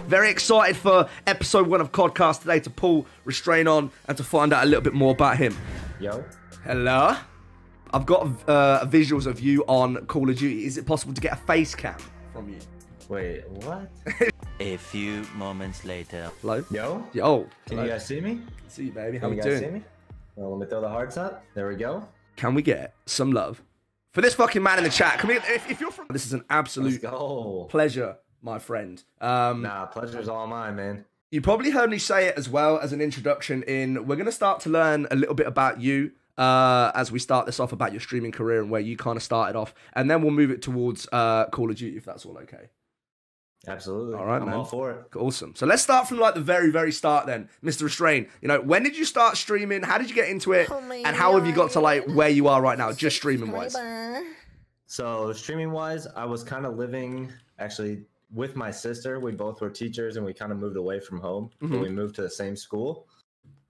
Very excited for episode 1 of CodCast today to pull Restrain on and to find out a little bit more about him. Yo. Hello. I've got visuals of you on Call of Duty. Is it possible to get a face cam from you? Wait, what? A few moments later. Hello? Yo? Yo. Can you guys see me? See you, baby. How Can we you guys doing? see me? Well, let me throw the hearts up. There we go. Can we get some love for this fucking man in the chat? Can we, if you're from... This is an absolute Let's go. pleasure, my friend. Nah, pleasure's all mine, man. You probably heard me say it as well as an introduction in, we're going to start to learn a little bit about you as we start this off, about your streaming career and where you kind of started off. And then we'll move it towards Call of Duty, if that's all okay. Absolutely. All right, I'm man. all for it. Awesome. So let's start from like the very, very start then, Mr. Restrain. You know, when did you start streaming? How did you get into it? And how have you got to like where you are right now, just streaming wise? So streaming wise, I was kind of living actually with my sister. We both were teachers and we kind of moved away from home. But we moved to the same school.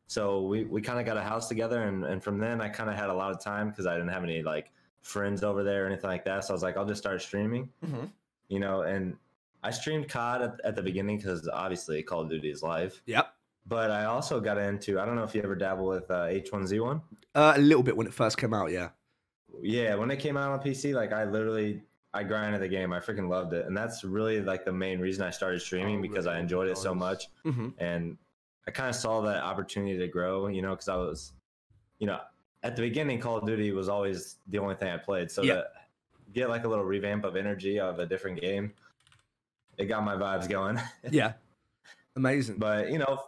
So we kind of got a house together, and from then I kind of had a lot of time because I didn't have any like friends over there or anything like that. So I was like, I'll just start streaming, you know, and I streamed COD at the beginning because obviously Call of Duty is live. Yep. But I also got into, I don't know if you ever dabble with H1Z1. A little bit when it first came out, yeah. Yeah, when it came out on PC, like I grinded the game. I freaking loved it. And that's really like the main reason I started streaming because I enjoyed it so much. And I kind of saw that opportunity to grow, you know, because I was, you know, at the beginning, Call of Duty was always the only thing I played. So to get like a little revamp of energy of a different game, it got my vibes going. Yeah. Amazing. But, you know,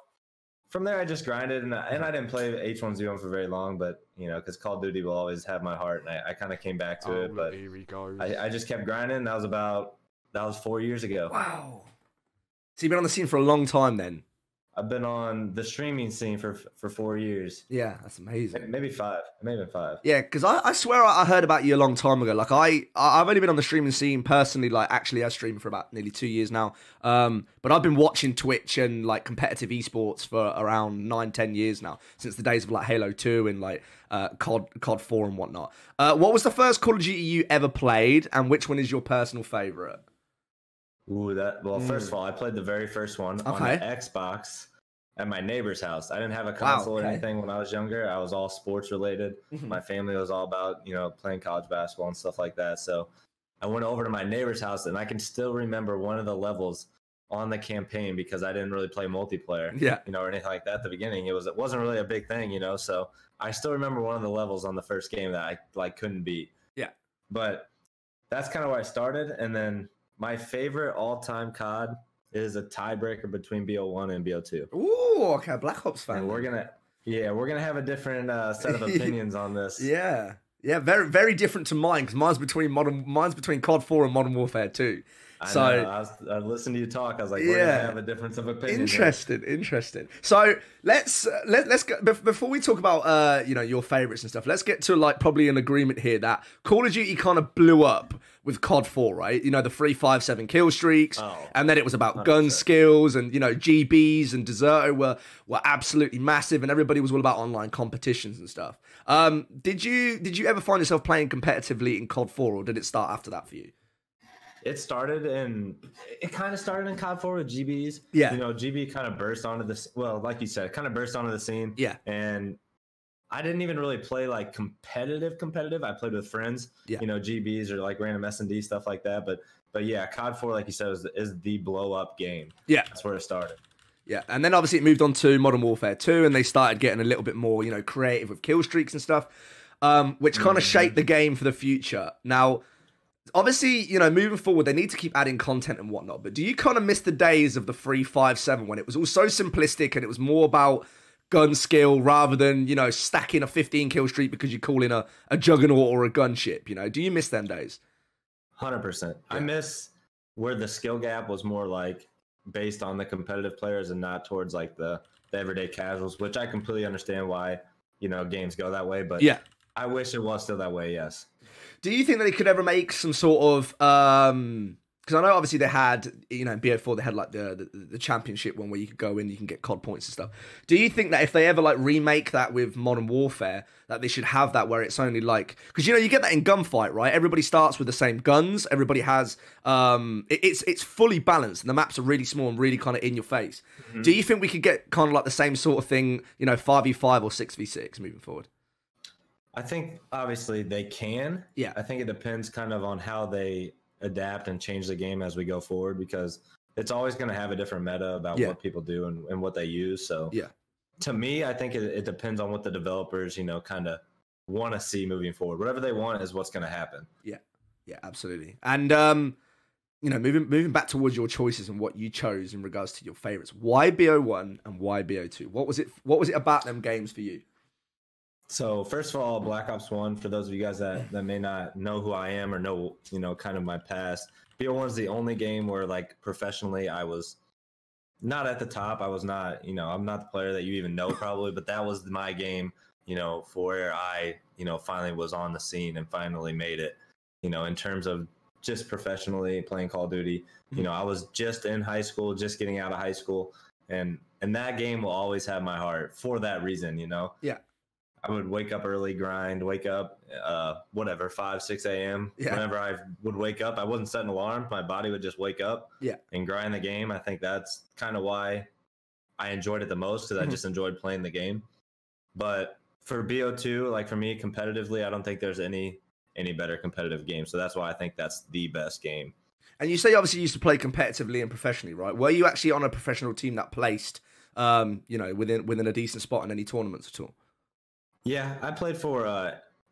from there, I just grinded, and I didn't play H1Z1 for very long, but, you know, because Call of Duty will always have my heart, and I kind of came back to it, but here we go. I just kept grinding. That was 4 years ago. Wow. So you've been on the scene for a long time then? I've been on the streaming scene for 4 years. Yeah, that's amazing. Maybe 5. Maybe 5. Yeah, because I swear I heard about you a long time ago. Like I've only been on the streaming scene personally, like actually I stream for about nearly 2 years now. But I've been watching Twitch and like competitive esports for around 9-10 years now, since the days of like Halo 2 and like COD 4 and whatnot. What was the first Call of Duty you ever played, and which one is your personal favorite? Ooh, first of all, I played the very first one on the Xbox at my neighbor's house. I didn't have a console or anything when I was younger. I was all sports related. My family was all about, you know, playing college basketball and stuff like that. So I went over to my neighbor's house, and I can still remember one of the levels on the campaign because I didn't really play multiplayer, you know, or anything like that at the beginning. It wasn't really a big thing, you know. So I still remember one of the levels on the first game that I like couldn't beat. Yeah. But that's kind of where I started, and then my favorite all-time COD is a tiebreaker between BO1 and BO2. Ooh, okay, Black Ops fan. And we're gonna have a different set of opinions on this. Yeah, very very different to mine because mine's between COD 4 and Modern Warfare 2. I listened to you talk. I was like, we're gonna have a difference of opinion. Interesting. So let's go, before we talk about you know, your favorites and stuff. Let's get to like probably an agreement here that Call of Duty kind of blew up with COD 4, right? You know, the 3-5-7 kill streaks, and then it was about 100%. Gun skills, and you know, GBs and Deserto were absolutely massive, and everybody was all about online competitions and stuff. Did you ever find yourself playing competitively in COD 4, or did it start after that for you? It kind of started in COD 4 with GBs. Yeah. You know, GB kind of burst onto this. Well, like you said, kind of burst onto the scene. Yeah. And I didn't even really play like competitive. I played with friends. Yeah. You know, GBs or like random S&D stuff like that. But yeah, COD 4, like you said, is the blow up game. Yeah. That's where it started. Yeah, and then obviously it moved on to Modern Warfare 2, and they started getting a little bit more, you know, creative with kill streaks and stuff, which kind of shaped the game for the future. Now, obviously, you know, moving forward, they need to keep adding content and whatnot, but do you kind of miss the days of the 3-5-7 when it was all so simplistic and it was more about gun skill rather than, you know, stacking a 15 kill streak because you call in a juggernaut or a gunship, you know? Do you miss them days? 100%. Yeah. I miss where the skill gap was more like based on the competitive players and not towards like the everyday casuals, which I completely understand why, you know, games go that way, but yeah, I wish it was still that way. Yes. Do you think that they could ever make some sort of because I know obviously they had, in BO4 they had like the championship one where you could go in, you can get COD points and stuff. Do you think that if they ever like remake that with Modern Warfare, that they should have that where it's only like, because you get that in Gunfight, right? Everybody starts with the same guns, everybody has it's fully balanced, and the maps are really small and really kind of in your face. Mm-hmm. Do you think we could get kind of like the same sort of thing, 5v5 or 6v6 moving forward? I think obviously they can. Yeah. I think it depends kind of on how they adapt and change the game as we go forward, because it's always going to have a different meta about what people do and what they use. So to me, I think it depends on what the developers, kind of want to see moving forward. Whatever they want is what's going to happen. Yeah, absolutely. And, moving back towards your choices and what you chose in regards to your favorites, why BO1 and why BO2? What was it about them games for you? So first of all, Black Ops 1, for those of you guys that may not know who I am or know, kind of my past, BO1 is the only game where like professionally I was not at the top. I was not, I'm not the player that you even know probably, but that was my game, for where I, finally was on the scene and finally made it, in terms of just professionally playing Call of Duty. I was just in high school, just getting out of high school, and that game will always have my heart for that reason, Yeah. I would wake up early, grind, wake up, 5, 6 a.m. Yeah. Whenever I would wake up, I wasn't setting an alarm. My body would just wake up and grind the game. I think that's kind of why I enjoyed it the most, because I just enjoyed playing the game. But for BO2, like for me, competitively, I don't think there's any better competitive game. So that's why I think that's the best game. And you say obviously you used to play competitively and professionally, right? Were you actually on a professional team that placed, within a decent spot in any tournaments at all? Yeah, I played for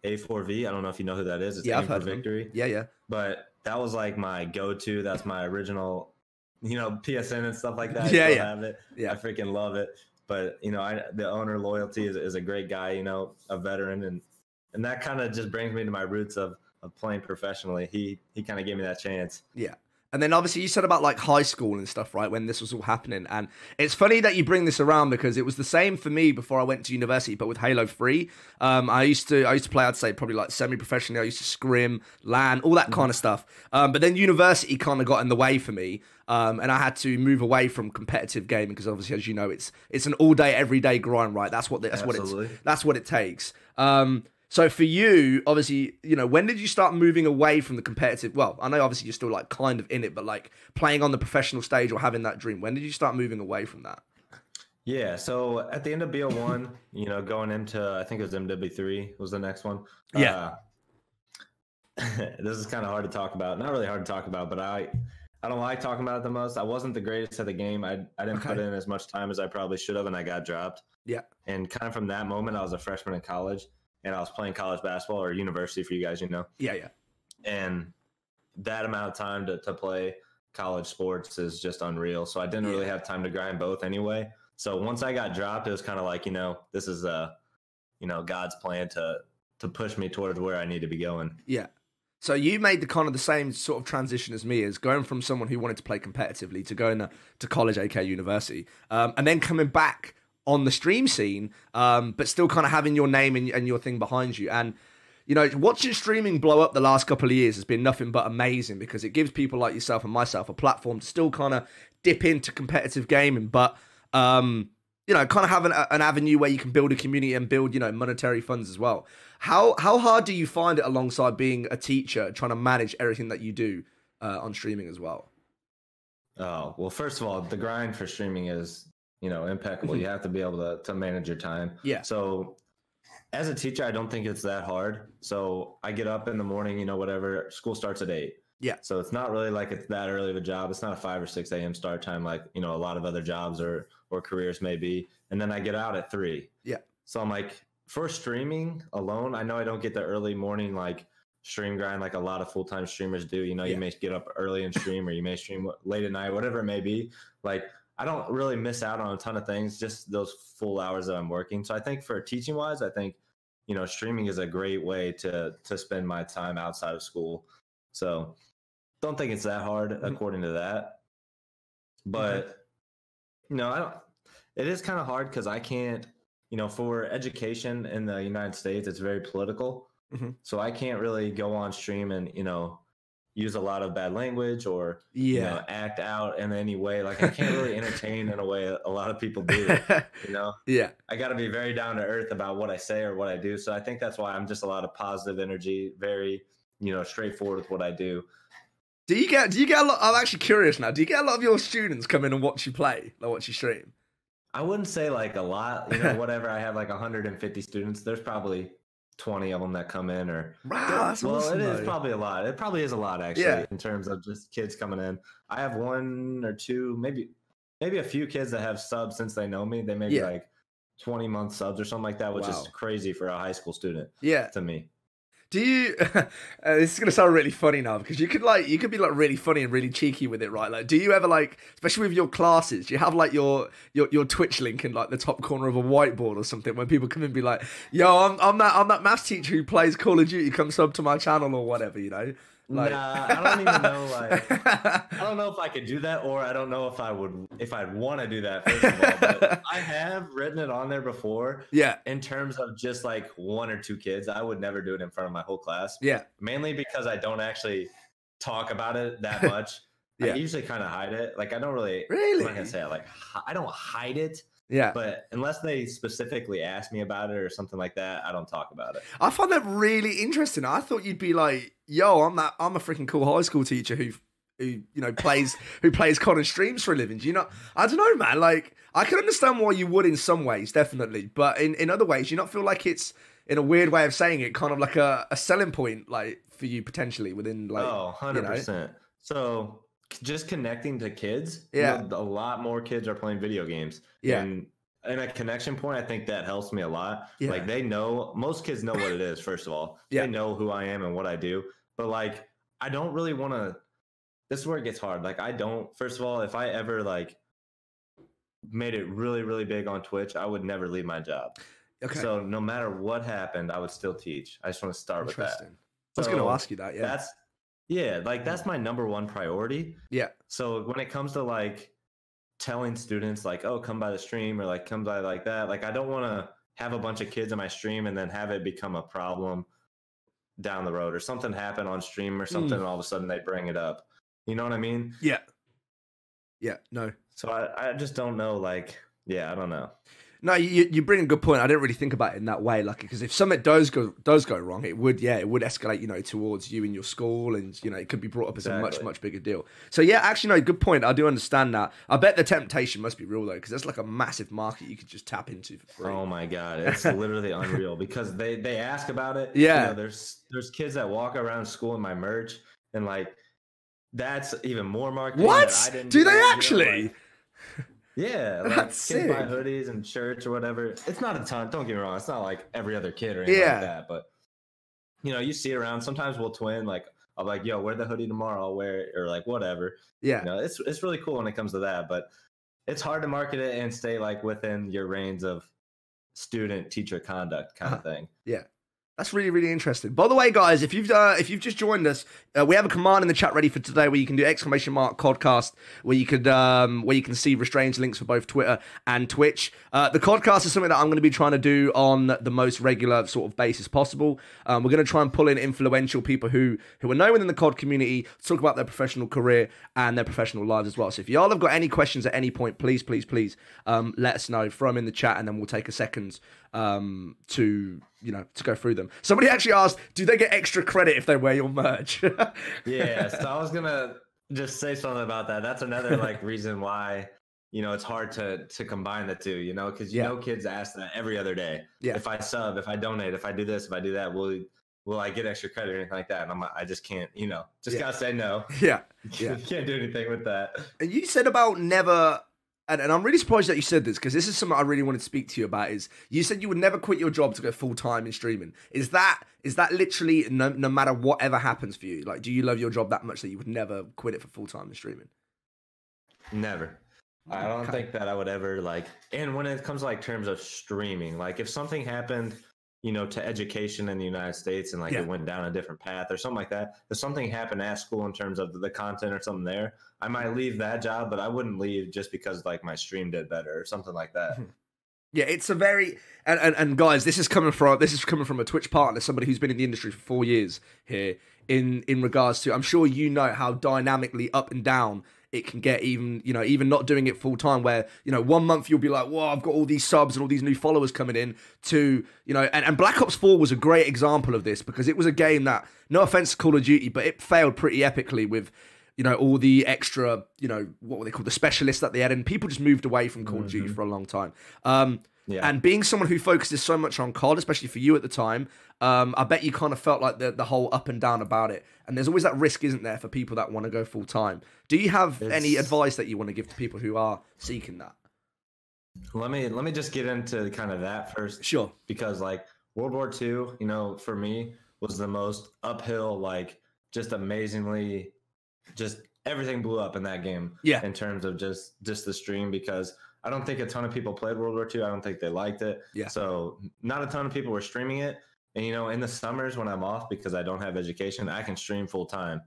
A4V. I don't know if you know who that is. It's Aim for Victory. Yeah. But that was like my go-to. That's my original, PSN and stuff like that. Yeah. Have it. Yeah, I freaking love it. But the owner loyalty is a great guy. A veteran, and that kind of just brings me to my roots of playing professionally. He kind of gave me that chance. Yeah. And then obviously you said about like high school and stuff, right? When this was all happening. And it's funny that you bring this around, because it was the same for me before I went to university, but with Halo 3. I used to play, I'd say probably like semi-professionally. I used to scrim, LAN, all that kind of stuff. But then university kind of got in the way for me. And I had to move away from competitive gaming, because obviously, as you know, it's an all day, every day grind, right? That's what it takes. So for you, obviously, when did you start moving away from the competitive? Well, I know obviously you're still like kind of in it, but like playing on the professional stage or having that dream, when did you start moving away from that? Yeah, so at the end of BO1, going into, I think it was MW3 was the next one. Yeah. This is kind of hard to talk about. Not really hard to talk about, but I don't like talking about it the most. I wasn't the greatest at the game. I didn't put in as much time as I probably should have, and I got dropped. Yeah. And kind of from that moment, I was a freshman in college. And I was playing college basketball, or university for you guys, Yeah. And that amount of time to play college sports is just unreal. So I didn't really have time to grind both anyway. So once I got dropped, it was kind of like, this is God's plan to push me towards where I need to be going. Yeah. So you made the same sort of transition as me, as going from someone who wanted to play competitively to going to college, aka university, and then coming back on the stream scene, but still kind of having your name and your thing behind you. And, watching streaming blow up the last couple of years has been nothing but amazing, because it gives people like yourself and myself a platform to still kind of dip into competitive gaming, but, kind of have an avenue where you can build a community and build, monetary funds as well. How hard do you find it alongside being a teacher, trying to manage everything that you do on streaming as well? Oh, well, first of all, the grind for streaming is impeccable. You have to be able to manage your time. Yeah. So as a teacher, I don't think it's that hard. So I get up in the morning, whatever, school starts at 8. Yeah. So it's not really like it's that early of a job. It's not a 5 or 6 a.m. start time like, a lot of other jobs or careers may be. And then I get out at 3. Yeah. So I'm like, for streaming alone, I know I don't get the early morning, like stream grind, like a lot of full-time streamers do. You may get up early and stream, or you may stream late at night, whatever it may be. Like, I don't really miss out on a ton of things, just those full hours that I'm working. So I think for teaching wise, I think, streaming is a great way to spend my time outside of school. So don't think it's that hard according to that. But, it is kind of hard because I can't, for education in the United States, it's very political. So I can't really go on stream and, use a lot of bad language or you know, act out in any way. Like I can't really entertain in a way a lot of people do, you know? Yeah. I got to be very down to earth about what I say or what I do. So I think that's why I'm just a lot of positive energy, very, you know, straightforward with what I do. Do you get a lot? I'm actually curious now. Do you get a lot of your students come in and watch you play, like watch you stream? I wouldn't say like a lot, you know, whatever. I have like 150 students. There's probably 20 of them that come in or wow, that's awesome, it is probably a lot. It probably is a lot actually in terms of just kids coming in. I have one or two, maybe a few kids that have subs since they know me. They may be like 20-month subs or something like that, which is crazy for a high school student. To me. Do you? This is gonna sound really funny now because you could be like really funny and really cheeky with it, right? Like, do you ever like, especially with your classes, do you have like your Twitch link in like the top corner of a whiteboard or something when people come in and be like, "Yo, I'm that maths teacher who plays Call of Duty. Come sub to my channel or whatever," you know? Like... Nah, I don't even know. Like, I don't know if I could do that, or I don't know if I'd want to do that. First of all, but I have written it on there before. Yeah. In terms of just like one or two kids, I would never do it in front of my whole class. Yeah. Mainly because I don't actually talk about it that much. I usually kind of hide it. Like I don't really. I'm not gonna say it. Like I don't hide it. Yeah. But unless they specifically ask me about it or something like that, I don't talk about it. I find that really interesting. I thought you'd be like, "Yo, I'm a freaking cool high school teacher who you know plays COD and streams for a living." Do you know? I don't know, man. Like I can understand why you would in some ways, definitely, but in other ways, you not feel like it's, in a weird way of saying it, kind of like a selling point, like for you potentially within like 100%. You know? So just connecting to kids, you know, a lot more kids are playing video games. And a connection point, I think that helps me a lot. Like they know, most kids know what it is, first of all. They know who I am and what I do. But like, I don't really want to, this is where it gets hard. Like first of all, if I ever like made it really, really big on Twitch, I would never leave my job. Okay. So no matter what happened, I would still teach. I just want to start with that. I was going to ask you that. That's my number one priority. Yeah. So when it comes to like telling students like, oh, come by the stream or like come by like that, like I don't want to have a bunch of kids in my stream and then have it become a problem down the road or something happen on stream or something and all of a sudden they bring it up. You know what I mean? Yeah. Yeah. No. So I just don't know. Like, I don't know. No, you bring a good point. I didn't really think about it in that way, like, because if something does go wrong, it would escalate, you know, towards you in your school, and you know, it could be brought up as a much bigger deal. So yeah, actually, no, good point. I do understand that. I bet the temptation must be real though, because that's like a massive market you could just tap into for free. Oh my god, it's literally unreal because they ask about it. Yeah, you know, there's kids that walk around school in my merch, and like that's even more marketing. What? Do they actually? You know, like, yeah, like kids buy hoodies and shirts or whatever. It's not a ton. Don't get me wrong. It's not like every other kid or anything like that. But you know, you see it around. Sometimes we'll twin. Like I'm like, yo, wear the hoodie tomorrow. I'll wear it, or like whatever. Yeah, you know, it's really cool when it comes to that. But it's hard to market it and stay like within your reins of student teacher conduct kind of thing. Yeah. That's really, really interesting. By the way, guys, if you've just joined us, we have a command in the chat ready for today where you can do !CodCast, where you can see Restrain's links for both Twitter and Twitch. The CodCast is something that I'm going to be trying to do on the most regular sort of basis possible. We're going to try and pull in influential people who are known in the COD community to talk about their professional career and their professional lives as well. So if y'all have got any questions at any point, please, let us know. Throw them in the chat, and then we'll take a second to go through them. Somebody actually asked, do they get extra credit if they wear your merch? Yeah, so I was gonna just say something about that. That's another like reason why, you know, it's hard to combine the two, you know, because you know kids ask that every other day. Yeah. If I sub, if I donate, if I do this, if I do that, will I get extra credit or anything like that? And I'm like, I just can't, you know, gotta say no. Yeah. You can't do anything with that. And you said about never. And I'm really surprised that you said this, because this is something I really wanted to speak to you about. Is you said you would never quit your job to go full time in streaming. Is that literally no matter whatever happens for you? Like, do you love your job that much that you would never quit it for full time in streaming? Never. I don't think that I would ever like. And when it comes to like terms of streaming, like if something happened, you know, to education in the United States and like it went down a different path or something like that. If something happened at school in terms of the content or something there, I might leave that job, but I wouldn't leave just because like my stream did better or something like that. Yeah, it's a very and guys, this is coming from a Twitch partner, somebody who's been in the industry for 4 years here. in regards to, I'm sure you know how dynamically up and down it can get, even, you know, even not doing it full time, where, you know, 1 month you'll be like, whoa, I've got all these subs and all these new followers coming in, to, you know, and Black Ops 4 was a great example of this, because it was a game that, no offense to Call of Duty, but it failed pretty epically with, you know, all the extra, you know, what were they called, the specialists that they had, and people just moved away from Call of Duty for a long time. And being someone who focuses so much on COD, especially for you at the time, I bet you kind of felt like the whole up and down about it. And there's always that risk, isn't there, for people that want to go full time. Do you have any advice that you want to give to people who are seeking that? Let me just get into kind of that first. Sure. Because like World War II, you know, for me was the most uphill, like just amazingly, just everything blew up in that game. Yeah. In terms of just the stream, because I don't think a ton of people played World War II. I don't think they liked it. Yeah. So not a ton of people were streaming it. And, you know, in the summers when I'm off, because I don't have education, I can stream full time.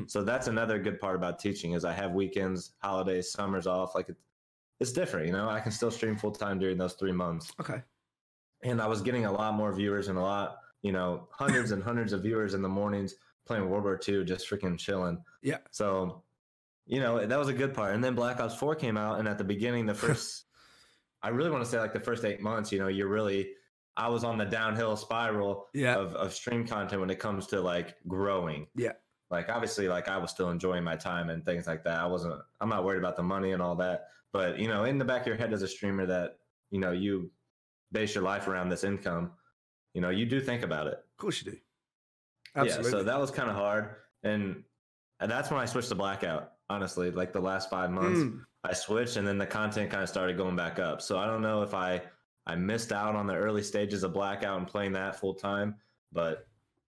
So that's another good part about teaching, is I have weekends, holidays, summers off. Like it's different, you know, I can still stream full time during those 3 months. Okay. And I was getting a lot more viewers and a lot, you know, hundreds and hundreds of viewers in the mornings playing World War II, just freaking chilling. Yeah. So, you know, that was a good part. And then Black Ops 4 came out, and at the beginning, the first, I really want to say like the first 8 months, you know, I was on the downhill spiral of stream content when it comes to like growing. Yeah. Like obviously, like I was still enjoying my time and things like that. I'm not worried about the money and all that. But, you know, in the back of your head as a streamer that, you know, you base your life around this income, you know, you do think about it. Of course you do. Absolutely. Yeah, so that was kind of hard. And that's when I switched to Blackout, honestly. Like the last 5 months, I switched, and then the content kind of started going back up. So I don't know if I missed out on the early stages of Blackout and playing that full time, but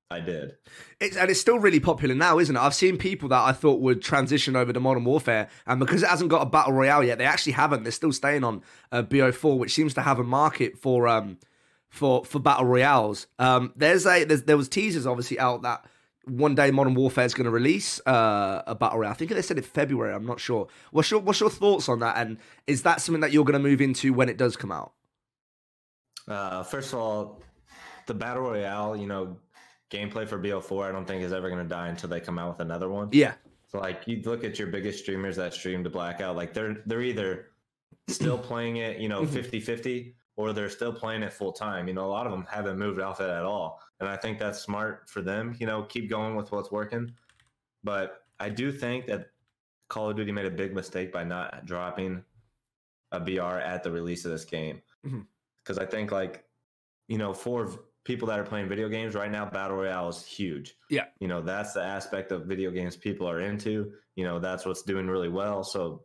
I did. It's still really popular now, isn't it? I've seen people that I thought would transition over to Modern Warfare, and because it hasn't got a battle royale yet, they actually haven't. They're still staying on BO4, which seems to have a market for battle royales. There was teasers obviously out that one day Modern Warfare is going to release a battle royale. I think they said in February. I'm not sure. What's your thoughts on that? And is that something that you're going to move into when it does come out? First of all, the battle royale, you know, gameplay for BO4, I don't think is ever going to die until they come out with another one. Yeah. So like you look at your biggest streamers that stream to Blackout, like they're either still playing it, you know, 50-50, or they're still playing it full time. You know, a lot of them haven't moved off it at all. And I think that's smart for them, you know, keep going with what's working. But I do think that Call of Duty made a big mistake by not dropping a BR at the release of this game. Because I think, like, you know, for people that are playing video games right now, Battle Royale is huge. Yeah. You know, that's the aspect of video games people are into. You know, that's what's doing really well. So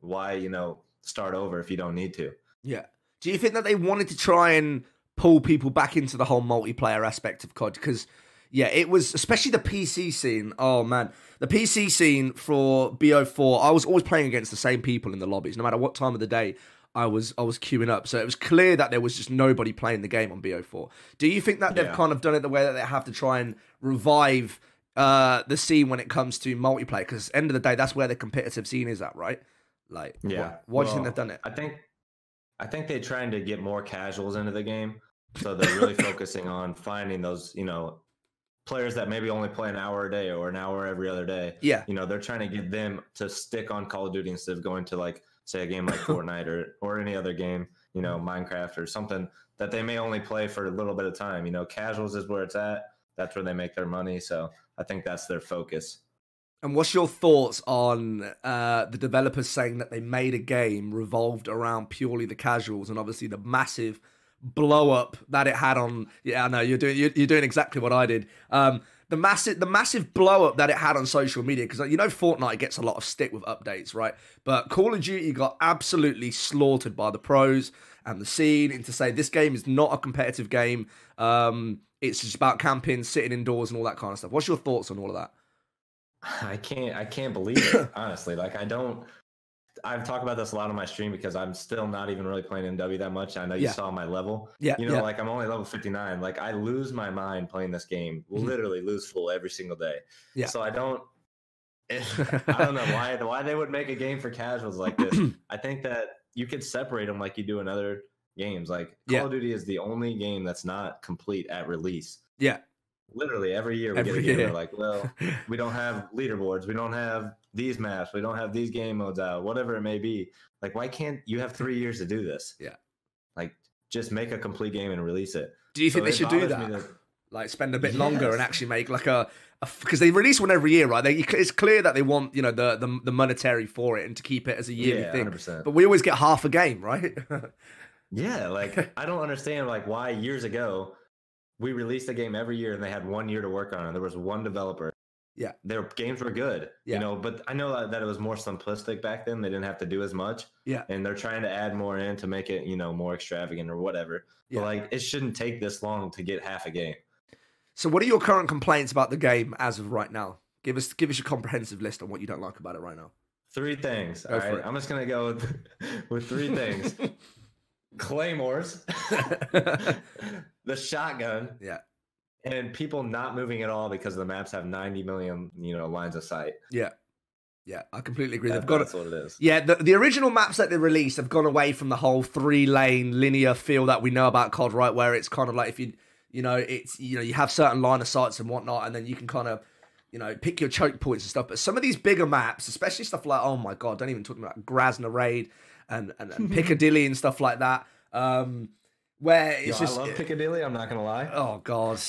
why, you know, start over if you don't need to? Yeah. Do you think that they wanted to try and pull people back into the whole multiplayer aspect of COD? Because, yeah, it was, especially the PC scene. Oh, man. The PC scene for BO4, I was always playing against the same people in the lobbies, no matter what time of the day I was queuing up. So it was clear that there was just nobody playing the game on BO4. Do you think that they've kind of done it the way that they have to try and revive the scene when it comes to multiplayer? Because at the end of the day, that's where the competitive scene is at, right? Like, why do you think they've done it? I think they're trying to get more casuals into the game. So they're really focusing on finding those, you know, players that maybe only play an hour a day or an hour every other day. Yeah. You know, they're trying to get them to stick on Call of Duty instead of going to, like, say a game like Fortnite or any other game, you know, Minecraft or something that they may only play for a little bit of time. You know, casuals is where it's at. That's where they make their money. So I think that's their focus. And what's your thoughts on the developers saying that they made a game revolved around purely the casuals, and obviously the massive blow up that it had on? Yeah, I know you're doing exactly what I did. The massive blow up that it had on social media, because, you know, Fortnite gets a lot of stick with updates, right? But Call of Duty got absolutely slaughtered by the pros and the scene into say this game is not a competitive game. It's just about camping, sitting indoors, and all that kind of stuff. What's your thoughts on all of that? I can't believe it, honestly. Like, I've talked about this a lot on my stream because I'm still not even really playing MW that much. I know you saw my level. Yeah. You know, like I'm only level 59. Like I lose my mind playing this game. Literally lose full every single day. Yeah. So I don't know why they would make a game for casuals like this. I think that you could separate them like you do in other games. Like Call of Duty is the only game that's not complete at release. Yeah. Literally every year we get a game. They're like, well, we don't have leaderboards. We don't have these maps. We don't have these game modes out, whatever it may be. Like, why can't you have 3 years to do this? Yeah. Like, just make a complete game and release it. Do you think they should do that? Like, spend a bit longer and actually make like because they release one every year, right? It's clear that they want, the monetary for it and to keep it as a yearly thing. 100%. But we always get half a game, right? Yeah, like I don't understand like why years ago we released a game every year and they had 1 year to work on it. There was one developer. Yeah. Their games were good, but I know that it was more simplistic back then. They didn't have to do as much. Yeah. And they're trying to add more in to make it, more extravagant or whatever. Yeah. But like, it shouldn't take this long to get half a game. So what are your current complaints about the game as of right now? Give us your comprehensive list on what you don't like about it right now. 3 things. All right. I'm just going to go with 3 things. Claymores, the shotgun. Yeah. And people not moving at all because the maps have 90 million, lines of sight. Yeah. Yeah, I completely agree. That's what it is. Yeah, the original maps that they released have gone away from the whole 3-lane linear feel that we know about COD, right? Where it's kind of like if you have certain line of sights and whatnot, and then you can kind of, pick your choke points and stuff. But some of these bigger maps, especially stuff like, oh my God, don't even talk about Grasna Raid and Piccadilly and stuff like that. Where it's I love Piccadilly, I'm not gonna lie. Oh God,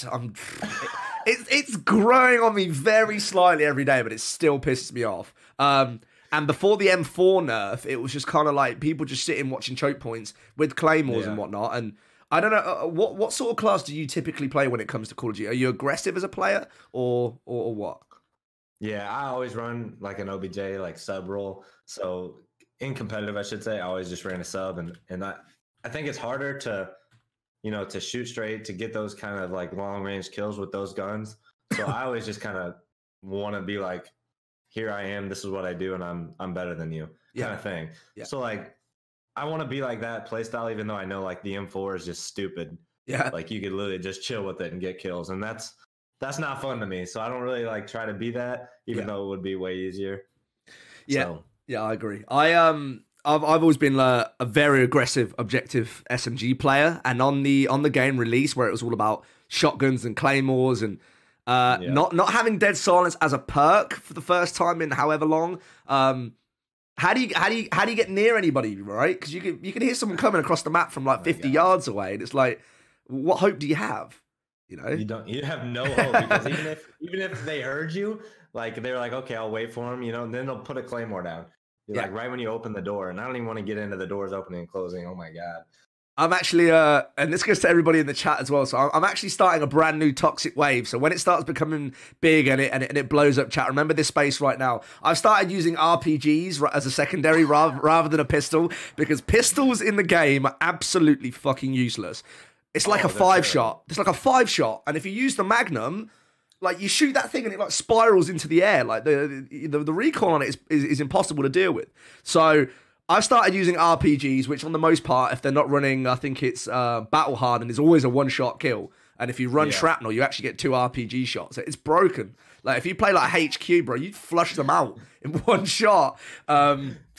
it's growing on me very slightly every day, but it still pisses me off. And before the M4 nerf, it was just kind of like people just sitting watching choke points with claymores and whatnot. And I don't know what sort of class do you typically play when it comes to Call of Duty? Are you aggressive as a player or what? Yeah, I always run like an OBJ, like sub role. So in competitive, I should say, I always just ran a sub, and I think it's harder to, to shoot straight, to get those kind of like long range kills with those guns. So I always just kind of want to be like, here I am, this is what I do, and I'm better than you, kind of thing. Yeah. So like, I want to be like that play style, even though I know like the M4 is just stupid. Yeah. Like you could literally just chill with it and get kills, and that's not fun to me. So I don't really like try to be that, even though it would be way easier. Yeah. So. Yeah, I agree. I've always been a very aggressive objective SMG player, and on the game release where it was all about shotguns and claymores and not having dead silence as a perk for the first time in however long. How do you get near anybody, right? Because you can hear someone coming across the map from like 50 yards away, and it's like, what hope do you have? You have no hope, because even if they heard you, like they're like, okay, I'll wait for them, and then they'll put a claymore down. Like right when you open the door, and I don't even want to get into the doors opening and closing. Oh my God. I'm actually, and this goes to everybody in the chat as well. So I'm actually starting a brand new toxic wave. So when it starts becoming big and it blows up, chat, remember this space right now. I've started using RPGs as a secondary rather than a pistol, because pistols in the game are absolutely fucking useless. It's like a 5-shot. It's like a 5-shot, and if you use the Magnum, like you shoot that thing and it like spirals into the air. Like the recoil on it is impossible to deal with. So I've started using RPGs, which on the most part, if they're not running, I think it's battle hardened, is always a 1-shot kill. And if you run shrapnel, you actually get 2 RPG shots. It's broken. Like if you play like HQ, bro, you'd flush them out in 1 shot.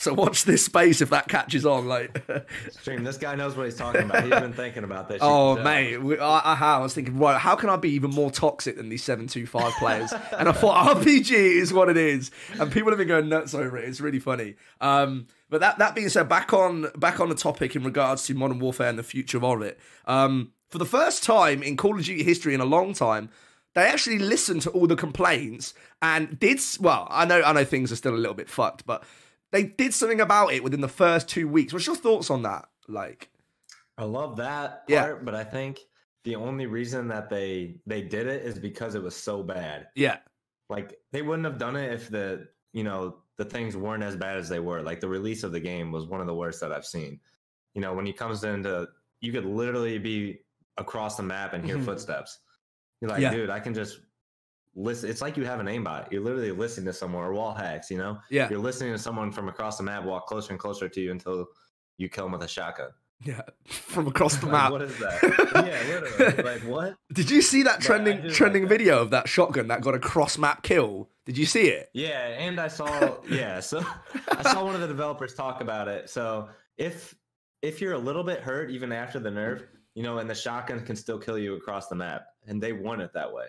So watch this space if that catches on. Like, Stream, this guy knows what he's talking about. He's been thinking about this. Oh, mate, I was thinking, right, how can I be even more toxic than these 725 players? And I thought RPG is what it is, and people have been going nuts over it. It's really funny. But that being said, back on the topic in regards to Modern Warfare and the future of it. For the first time in Call of Duty history in a long time, they actually listened to all the complaints and did, well, I know things are still a little bit fucked, but they did something about it within the first 2 weeks. What's your thoughts on that? Like, I love that part, but I think the only reason that they did it is because it was so bad. Yeah. Like, they wouldn't have done it if the things weren't as bad as they were. Like, the release of the game was one of the worst that I've seen. When it comes into, you could literally be across the map and hear footsteps. You're like, dude, I can just listen. It's like you have an aimbot. You're literally listening to someone, or wall hacks, Yeah. You're listening to someone from across the map walk closer and closer to you until you kill them with a shotgun. Yeah, from across the map. What is that? Yeah, literally. Like, what? Did you see that trending video of that shotgun that got a cross-map kill? Did you see it? Yeah, and I saw, so I saw one of the developers talk about it. So if you're a little bit hurt, even after the nerf, and the shotgun can still kill you across the map, and they want it that way.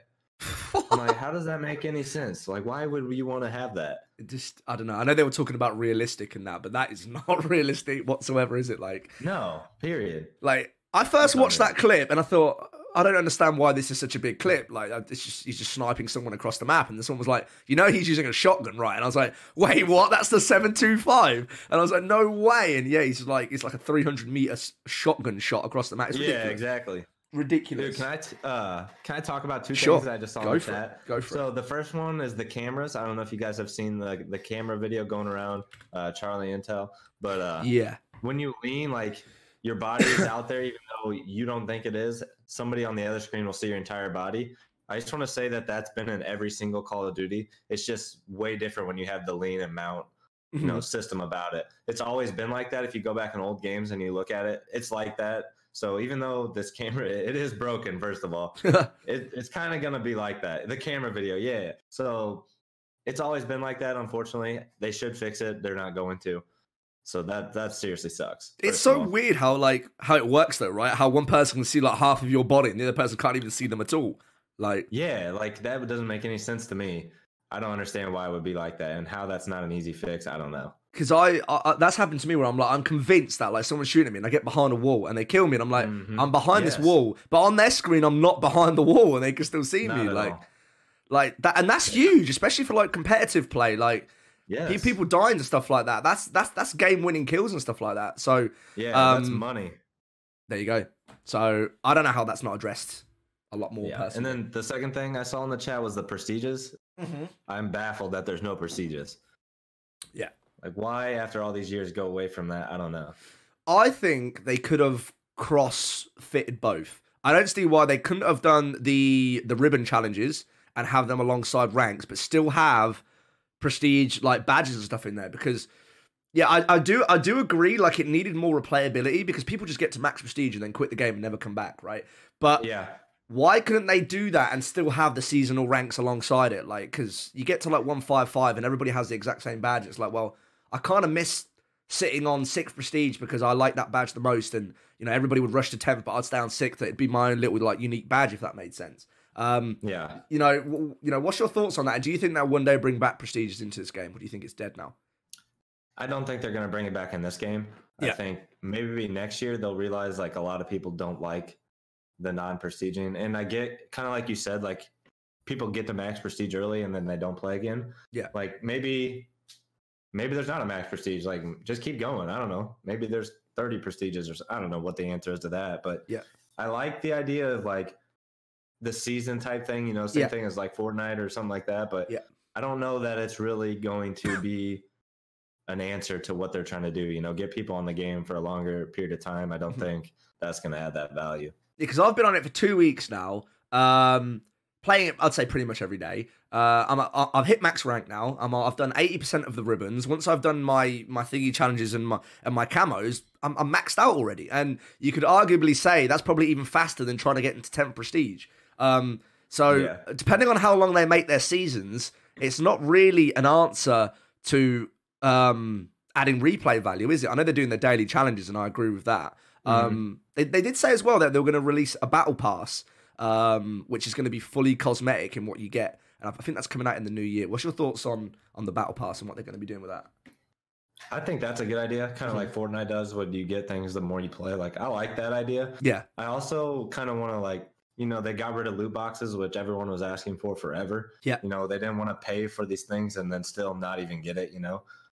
I'm like, how does that make any sense? Like, why would you want to have that? Just, I don't know. I know they were talking about realistic and that, but that is not realistic whatsoever, is it? Like, no, period. Like, I first watched that clip and I thought, I don't understand why this is such a big clip. Like, he's just sniping someone across the map, and this one was like, he's using a shotgun, right? And I was like, wait, what? That's the 725? And I was like, no way. And yeah, it's like a 300-meter shotgun shot across the map. It's ridiculous. Yeah, exactly. Ridiculous. Dude, can I talk about two things that I just saw in the chat? Go for it. So the first one is the cameras. I don't know if you guys have seen the camera video going around, Charlie Intel, but yeah, when you lean, like your body is out there, even though you don't think it is. Somebody on the other screen will see your entire body. I just want to say that that's been in every single Call of Duty. It's just way different when you have the lean and mount, system about it. It's always been like that. If you go back in old games and you look at it, it's like that. So even though this camera, it is broken, first of all, it's kind of going to be like that. The camera video, yeah. So it's always been like that, unfortunately. They should fix it. They're not going to. So that seriously sucks. It's so weird how it works though, right? How one person can see like half of your body and the other person can't even see them at all. Like, yeah, like that doesn't make any sense to me. I don't understand why it would be like that and how that's not an easy fix. I don't know. Because I that's happened to me where I'm convinced that like someone's shooting at me and I get behind a wall and they kill me and I'm like, I'm behind this wall, but on their screen I'm not behind the wall and they can still see me. Like that, and that's huge, especially for like competitive play. Like, people dying and stuff like that. That's game winning kills and stuff like that. So that's money. There you go. So I don't know how that's not addressed a lot more. Yeah. And then the second thing I saw in the chat was the prestiges. I'm baffled that there's no prestiges. Yeah. Like, why after all these years go away from that? I don't know. I think they could have cross-fitted both. I don't see why they couldn't have done the ribbon challenges and have them alongside ranks, but still have prestige like badges and stuff in there. Because I do agree, like it needed more replayability because people just get to max prestige and then quit the game and never come back, right? But why couldn't they do that and still have the seasonal ranks alongside it? Like, because you get to like 155 and everybody has the exact same badge. It's like, well, I kind of miss sitting on 6th prestige because I like that badge the most, and everybody would rush to 10th, but I'd stay on 6th. It'd be my own little like unique badge if that made sense. What's your thoughts on that? Do you think that one day bring back prestiges into this game, or do you think it's dead now? I don't think they're going to bring it back in this game. I think maybe next year they'll realize like a lot of people don't like the non-prestiging, and I get kind of like you said, like people get to max prestige early and then they don't play again. Yeah, like maybe there's not a max prestige. Like, just keep going. I don't know. Maybe there's 30 prestiges or I don't know what the answer is to that. But I like the idea of like the season type thing, same thing as like Fortnite or something like that. But I don't know that it's really going to be an answer to what they're trying to do. Get people on the game for a longer period of time. I don't think that's going to add that value. Because I've been on it for 2 weeks now. Playing it, I'd say pretty much every day. I've hit max rank now. I've done 80% of the ribbons. Once I've done my thingy challenges and my camos, I'm maxed out already. And you could arguably say that's probably even faster than trying to get into 10th prestige. Depending on how long they make their seasons, it's not really an answer to adding replay value, is it? I know they're doing their daily challenges, and I agree with that. They did say as well that they were going to release a battle pass, which is going to be fully cosmetic in what you get. And I think that's coming out in the new year. What's your thoughts on the battle pass and what they're going to be doing with that? I think that's a good idea. Kind of like Fortnite does when you get things the more you play. Like, I like that idea. Yeah. I also kind of want to like, they got rid of loot boxes, which everyone was asking for forever. Yeah. They didn't want to pay for these things and then still not even get it,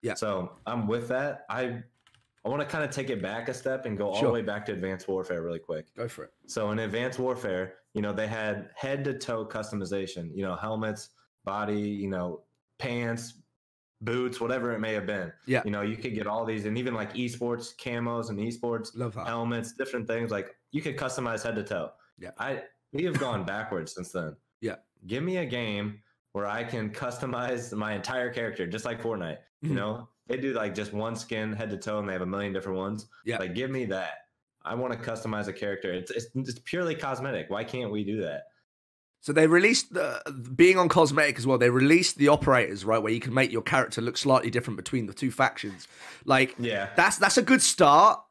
Yeah. So I'm with that. I want to kind of take it back a step and go all the way back to Advanced Warfare really quick. Go for it. So in Advanced Warfare, they had head-to-toe customization, helmets, body, pants, boots, whatever it may have been. Yeah. You could get all these, and even like esports camos and esports helmets, different things. Like, you could customize head-to-toe. Yeah. We have gone backwards since then. Yeah. Give me a game where I can customize my entire character, just like Fortnite. They do like just one skin head to toe and they have a million different ones. Yeah. Like, give me that. I want to customize a character. It's purely cosmetic. Why can't we do that? So they released being on cosmetic as well. They released the operators, right, where you can make your character look slightly different between the two factions. Like, that's a good start.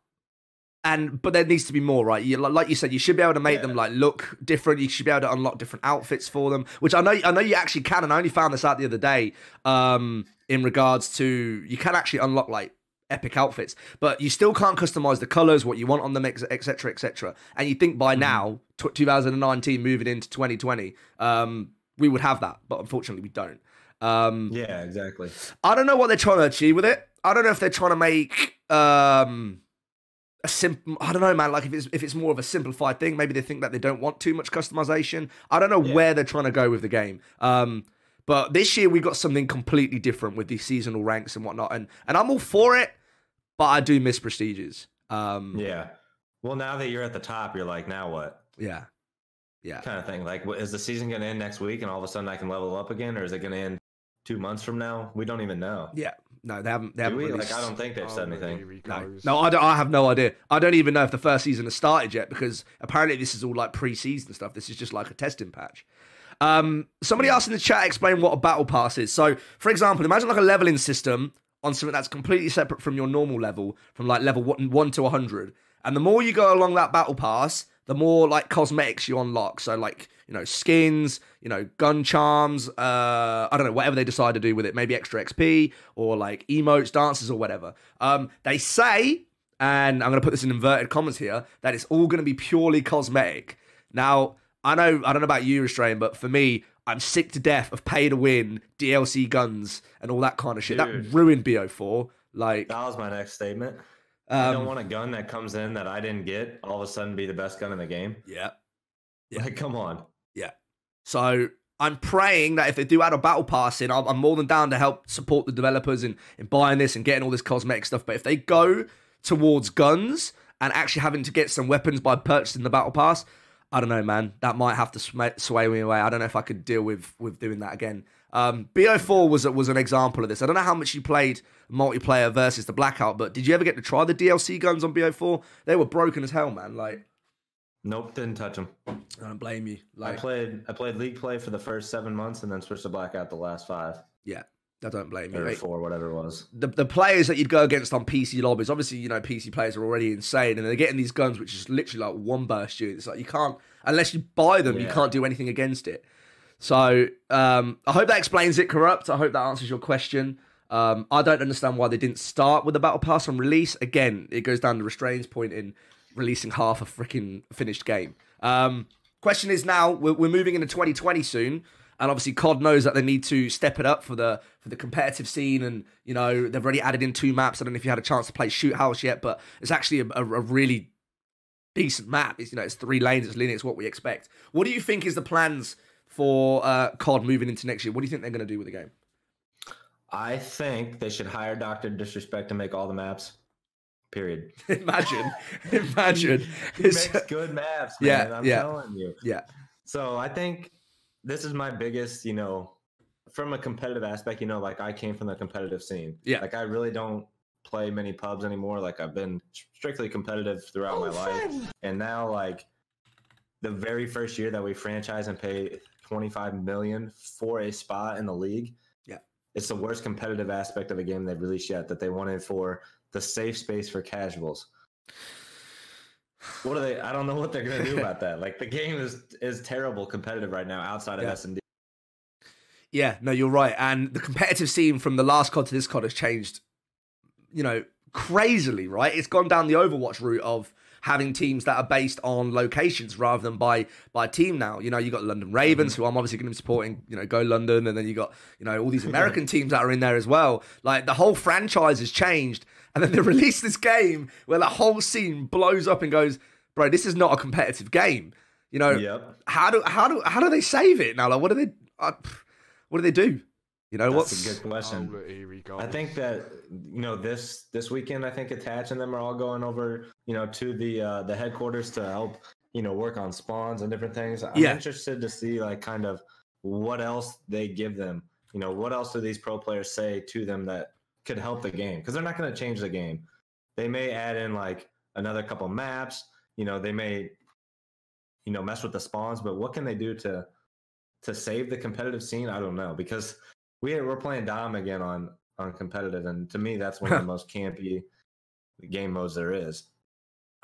but there needs to be more, right? Like you said, you should be able to make them like look different. You should be able to unlock different outfits for them, which I know you actually can. And I only found this out the other day. In regards to, you can actually unlock like epic outfits, but you still can't customize the colors, what you want on them, etc., etc. And you think by now, 2019 moving into 2020, we would have that, but unfortunately we don't. Yeah, exactly. I don't know what they're trying to achieve with it. I don't know if they're trying to make a simple. I don't know, man. Like if it's more of a simplified thing, maybe they think that they don't want too much customization. I don't know where they're trying to go with the game. But this year we got something completely different with these seasonal ranks and whatnot, and I'm all for it. But I do miss prestiges. Yeah. Well, now that you're at the top, you're like, now what? Yeah. Kind of thing. Like, is the season going to end next week, and all of a sudden I can level up again, or is it going to end 2 months from now? We don't even know. Yeah. No, they haven't. Like, I don't think they've said anything. No, I have no idea. I don't even know if the first season has started yet, because apparently this is all like pre-season stuff. This is just like a testing patch. Somebody else in the chat explained what a battle pass is. So, for example, imagine like a leveling system on something that's completely separate from your normal level, from like level 1 to 100. And the more you go along that battle pass, the more like cosmetics you unlock. So like, skins, gun charms, I don't know, whatever they decide to do with it, maybe extra XP or like emotes, dances or whatever. They say, and I'm going to put this in inverted commas here, that it's all going to be purely cosmetic. Now, I don't know about you, Restrain, but for me, I'm sick to death of pay to win, DLC guns, and all that kind of shit. Dude, that ruined BO4. Like, that was my next statement. I don't want a gun that comes in that I didn't get all of a sudden be the best gun in the game. Yeah. Like, come on. Yeah. So I'm praying that if they do add a battle pass in, I'm more than down to help support the developers in buying this and getting all this cosmetic stuff. But if they go towards guns and actually having to get some weapons by purchasing the battle pass, I don't know, man. That might have to sway me away. I don't know if I could deal with doing that again. BO4 was an example of this. I don't know how much you played multiplayer versus the Blackout, but did you ever get to try the DLC guns on BO4? They were broken as hell, man. Like, nope, didn't touch them. I don't blame you. Like, I played League play for the first 7 months and then switched to Blackout the last 5. Yeah. I don't blame you. Or 4, whatever it was. The players that you'd go against on PC lobbies, obviously, PC players are already insane, and they're getting these guns, which is literally like one burst you. It's like you can't, unless you buy them, you can't do anything against it. So I hope that explains it, Corrupt. I hope that answers your question. I don't understand why they didn't start with the Battle Pass on release. Again, it goes down to Restrain's point in releasing half a freaking finished game. Question is now, we're moving into 2020 soon. And obviously, COD knows that they need to step it up for the competitive scene. And, they've already added in 2 maps. I don't know if you had a chance to play Shoot House yet, but it's actually a really decent map. It's 3 lanes, it's linear, it's what we expect. What do you think is the plans for COD moving into next year? What do you think they're going to do with the game? I think they should hire Dr. Disrespect to make all the maps. Period. Imagine. He makes good maps, man. I'm telling you. Yeah. So I think this is my biggest, from a competitive aspect, like I came from the competitive scene. Yeah. Like I really don't play many pubs anymore. Like I've been strictly competitive throughout my life. And now like the very first year that we franchise and pay $25 million for a spot in the league. Yeah. It's the worst competitive aspect of a game they've released yet, that they wanted for the safe space for casuals. What are they? I don't know what they're going to do about that. Like the game is terrible competitive right now outside of S&D. Yeah, no, you're right. And the competitive scene from the last COD to this COD has changed, crazily, right? It's gone down the Overwatch route of having teams that are based on locations rather than by team now. You got London Ravens, who I'm obviously going to be supporting, Go London. And then you got, all these American teams that are in there as well. Like the whole franchise has changed. And then they release this game where the whole scene blows up and goes, bro, this is not a competitive game. Yep. How do they save it now? Like, what do they do? That's a good question. I think that this weekend, I think Attach and them are all going over to the headquarters to help work on spawns and different things. I'm interested to see like kind of what else they give them. What else do these pro players say to them that could help the game? Because they're not going to change the game. They may add in like another couple maps. They may mess with the spawns, but what can they do to save the competitive scene? I don't know, because we're playing Dom again on competitive, and to me that's one of the most campy game modes there is.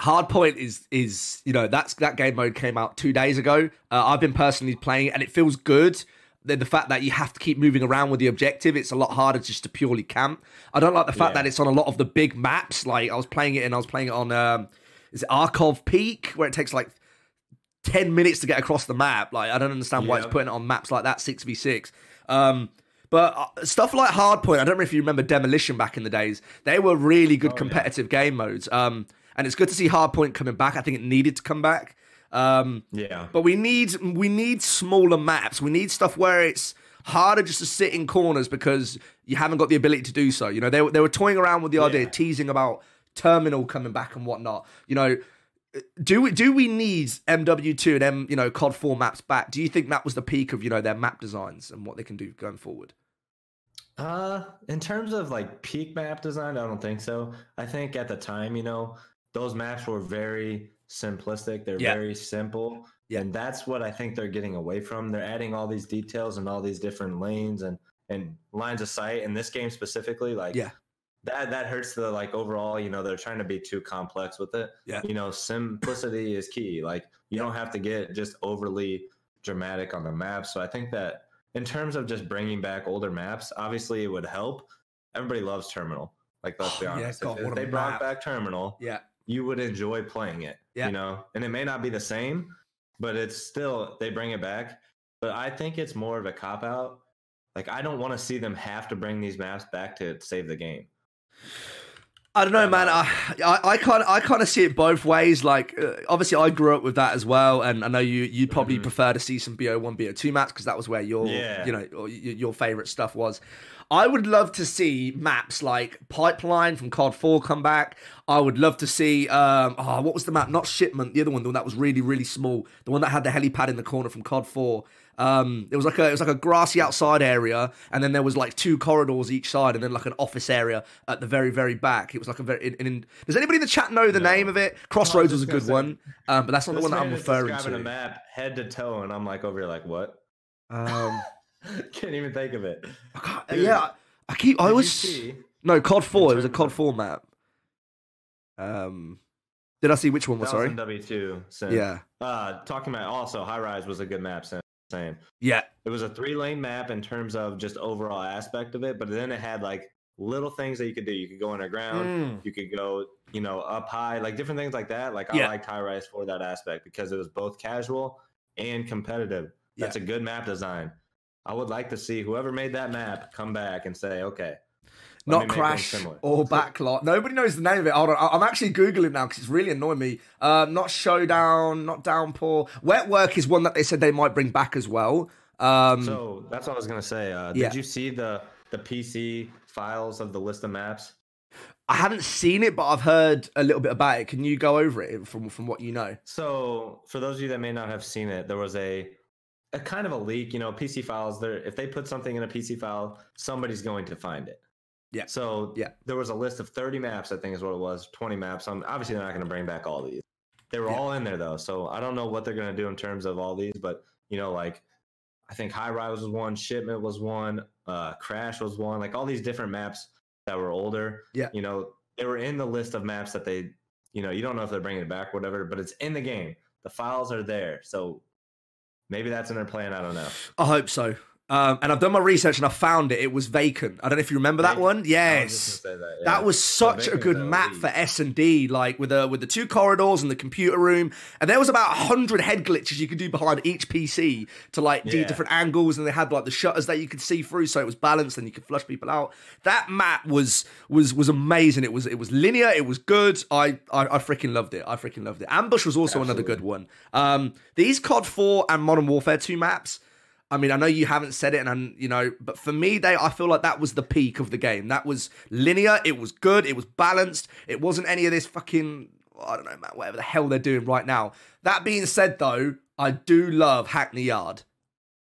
Hardpoint is that game mode came out 2 days ago. I've been personally playing it, and it feels good. The fact that you have to keep moving around with the objective, it's a lot harder just to purely camp. I don't like the fact that it's on a lot of the big maps. Like I was playing it on is it Arkhov Peak, where it takes like 10 minutes to get across the map. Like I don't understand why it's putting it on maps like that 6v6. But stuff like Hardpoint, I don't know if you remember Demolition back in the days. They were really good competitive game modes. And it's good to see Hardpoint coming back. I think it needed to come back. But we need smaller maps. We need stuff where it's harder just to sit in corners because you haven't got the ability to do so. You know, they were toying around with the idea, teasing about Terminal coming back and whatnot. You know, do we need MW2 and COD 4 maps back? Do you think that was the peak of their map designs and what they can do going forward? In terms of like peak map design, I don't think so. I think at the time, those maps were very simplistic. They're very simple. Yeah. And that's what I think they're getting away from. They're adding all these details and all these different lanes and lines of sight. In this game specifically, that hurts the like overall, they're trying to be too complex with it. Yeah. Simplicity is key. Like you don't have to get just overly dramatic on the map. So I think that in terms of just bringing back older maps, obviously it would help. Everybody loves Terminal. Like, let's be honest. If they brought back Terminal, you would enjoy playing it, and it may not be the same, but it's still, they bring it back. But I think it's more of a cop-out. Like, I don't want to see them have to bring these maps back to save the game. I don't know, man. I kind of see it both ways. Like, obviously, I grew up with that as well, and I know you'd probably prefer to see some BO1, BO2 maps because that was where your favorite stuff was. I would love to see maps like Pipeline from COD 4 come back. I would love to see what was the map? Not Shipment, the other one, the one that was really, really small, the one that had the helipad in the corner from COD 4. It was like a grassy outside area, and then there was like 2 corridors each side, and then like an office area at the very, very back. It was like a very. Does anybody in the chat know the name of it? Crossroads was a good one, but that's not the one that I'm referring to. A map head to toe, and I'm like over here like what? Can't even think of it. No, COD 4. It was a COD 4 map. Did I see which one was? Sorry, W2. Yeah. Talking about also High Rise was a good map. Same. Yeah. It was a 3-lane map in terms of just overall aspect of it, but then it had like little things that you could do. You could go underground. You could go, up high, like different things like that. Like I liked High Rise for that aspect because it was both casual and competitive. That's a good map design. I would like to see whoever made that map come back and say, okay. Not Crash or Backlot. Nobody knows the name of it. Hold on. I'm actually Googling now because it's really annoying me. Not Showdown, not Downpour. Wet Work is one that they said they might bring back as well. So that's what I was going to say. Did you see the PC files of the list of maps? I haven't seen it, but I've heard a little bit about it. Can you go over it from what you know? So for those of you that may not have seen it, there was a kind of a leak. PC files, if they put something in a PC file, somebody's going to find it. Yeah. So there was a list of 30 maps, I think is what it was, 20 maps. Obviously, they're not going to bring back all these. They were all in there, though. So I don't know what they're going to do in terms of all these. But, like, I think High Rise was one, Shipment was one, Crash was one. Like, all these different maps that were older. Yeah. They were in the list of maps that they, you don't know if they're bringing it back or whatever. But it's in the game. The files are there. So maybe that's in their plan. I don't know. I hope so. And I've done my research and I found it. It was Vacant. I don't know if you remember that one. Yes, that was such a good map for S&D. Like with the 2 corridors and the computer room, and there was about 100 head glitches you could do behind each PC to do different angles, and they had like the shutters that you could see through, so it was balanced and you could flush people out. That map was amazing. It was linear. It was good. I freaking loved it. Ambush was also another good one. These COD 4 and Modern Warfare 2 maps. I mean, I know you haven't said it, but for me, I feel like that was the peak of the game. That was linear. It was good. It was balanced. It wasn't any of this fucking, I don't know, man, whatever the hell they're doing right now. That being said, though, I do love Hackney Yard.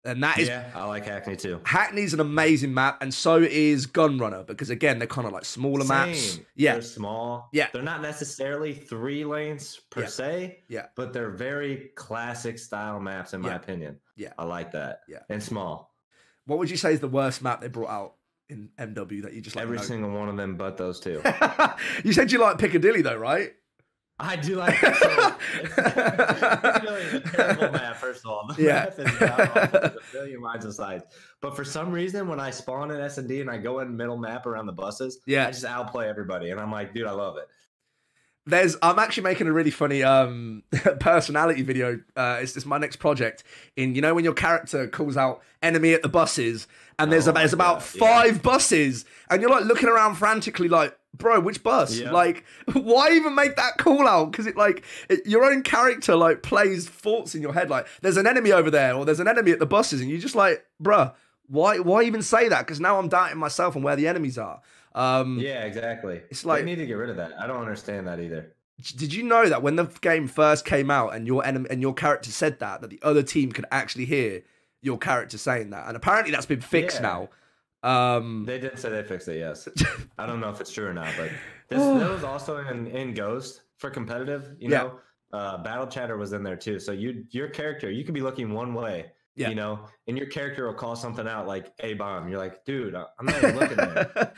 And that is... Yeah, I like Hackney too. Hackney's an amazing map, and so is Gunrunner, because again, they're kind of like smaller maps. Yeah. They're small. Yeah. They're not necessarily 3 lanes per se. Yeah. But they're very classic style maps, in my opinion. Yeah. I like that. Yeah. And small. What would you say is the worst map they brought out in MW that you just like? Every single one of them but those 2. You said you like Piccadilly though, right? I do like it. So it's really a terrible map, first of all. The map is not awful. There's a million lines of sides. But for some reason, when I spawn in S&D and I go in middle map around the buses, I just outplay everybody. And I'm like, dude, I love it. I'm actually making a really funny personality video. It's my next project. When your character calls out enemy at the buses, and there's about 5 buses, and you're like looking around frantically, like, bro, which bus? Yeah. Like, why even make that call out? Because your own character like plays thoughts in your head. Like, there's an enemy over there, or there's an enemy at the buses, and you're just like, bruh, why even say that? Because now I'm doubting myself and where the enemies are. Yeah, exactly. It's like, they need to get rid of that. I don't understand that either. Did you know that when the game first came out and your enemy and your character said that the other team could actually hear your character saying that? And apparently that's been fixed now. They did say they fixed it, yes. I don't know if it's true or not, but that was also in Ghost for competitive, you know. Battle chatter was in there too. So your character, you could be looking one way, you know, and your character will call something out like A bomb. You're like, dude, I'm not even looking there.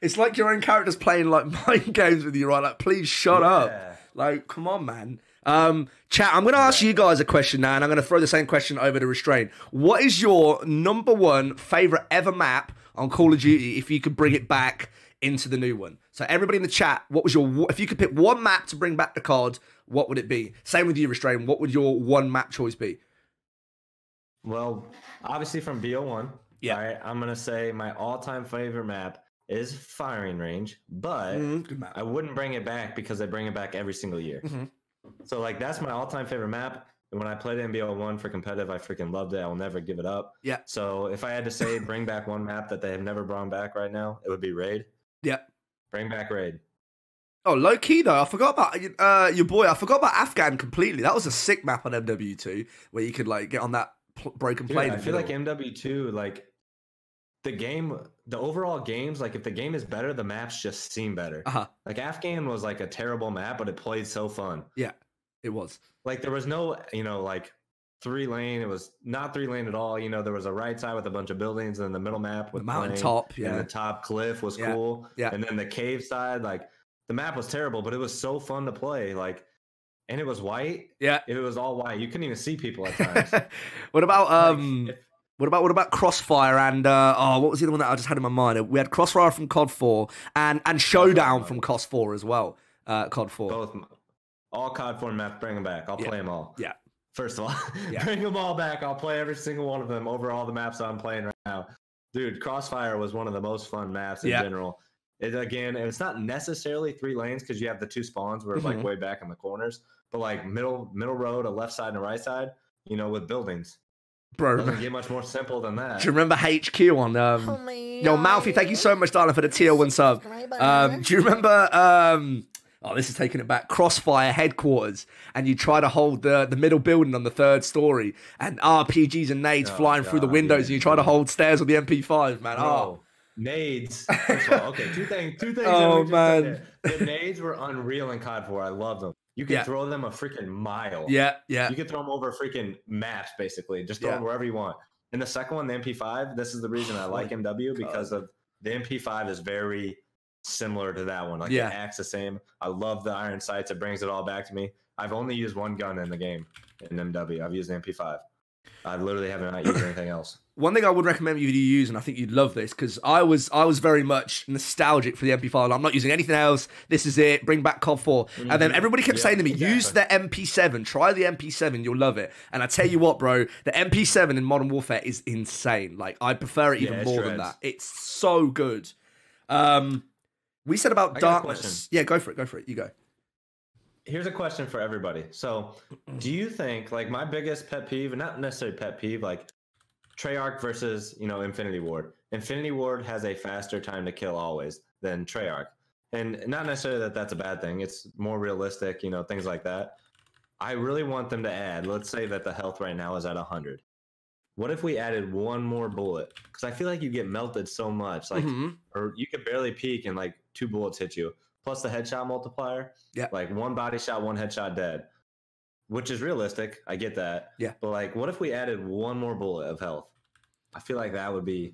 It's like your own character's playing like mind games with you, right? Like, please shut up. Like, come on, man. Chat, I'm going to ask you guys a question now, and I'm going to throw the same question over to Restrain. What is your #1 favorite ever map on Call of Duty if you could bring it back into the new one? So everybody in the chat, if you could pick one map to bring back to COD, what would it be? Same with you, Restrain. What would your one map choice be? Well, obviously from BO1. Yeah. All right, I'm going to say my all-time favorite map is Firing Range, but I wouldn't bring it back because they bring it back every single year. So, like, that's my all-time favorite map. And when I played it in BO1 for competitive, I freaking loved it. I will never give it up. Yeah. So, if I had to say bring back one map that they have never brought back right now, it would be Raid. Yeah. Bring back Raid. Oh, low key though, I forgot about your boy. I forgot about Afghan completely. That was a sick map on MW2 where you could like get on that broken plane. I feel like MW2, like the overall games, like if the game is better, the maps just seem better. Like Afghan was like a terrible map, but it played so fun. Yeah, it was. Like there was no, like 3-lane. It was not 3-lane at all. There was a right side with a bunch of buildings, and then the middle map with the mountain top. And the top cliff was cool. Yeah. And then the cave side, like the map was terrible, but it was so fun to play. Like, and it was white. Yeah, it was all white. You couldn't even see people at times. What about What about Crossfire and what was the other one that I just had in my mind? We had Crossfire from COD 4 and Showdown from COD 4 as well. COD 4. Both, all COD 4 maps, bring them back. I'll play them all. Yeah. First of all, bring them all back. I'll play every single one of them over all the maps I'm playing right now. Dude, Crossfire was one of the most fun maps in general. It's not necessarily 3 lanes because you have the 2 spawns where it's like way back in the corners, but like middle road, a left side and a right side, with buildings. Bro, doesn't get much more simple than that. Do you remember HQ on yo Mouthy, thank you so much, darling, for the tier 1 sub. Do you remember this is taking it back, Crossfire headquarters, and you try to hold the middle building on the 3rd story, and RPGs and nades flying through the windows, and you try to hold stairs with the MP5, man. Bro, nades. First of all, okay, two things. Oh man, the nades were unreal in COD 4. I loved them. You can throw them a freaking mile. Yeah. You can throw them over freaking maps, basically. Just throw them wherever you want. And the second one, the MP5, this is the reason I like MW, because of the MP5 is very similar to that one. Like, it acts the same. I love the iron sights. It brings it all back to me. I've only used one gun in the game in MW. I've used the MP5. I literally haven't used anything else. One thing I would recommend you to use, and I think you'd love this, because I was very much nostalgic for the MP5. I'm not using anything else. This is it. Bring back COD 4. And then everybody kept saying to me, use the MP7. Try the MP7. You'll love it. And I tell you what, bro, the MP7 in Modern Warfare is insane. Like, I prefer it even more than that. It's so good. We said about darkness. Yeah, go for it. You go. Here's a question for everybody. So, do you think, like, my biggest pet peeve, not necessarily pet peeve, like Treyarch versus, Infinity Ward. Infinity Ward has a faster time to kill always than Treyarch. And not necessarily that that's a bad thing. It's more realistic, things like that. I really want them to add, let's say that the health right now is at 100. What if we added one more bullet? Because I feel like you get melted so much, like, or you could barely peek and like 2 bullets hit you. Plus the headshot multiplier. Yeah. Like 1 body shot, 1 headshot dead. Which is realistic. I get that. Yeah. But like, what if we added one more bullet of health? I feel like that would be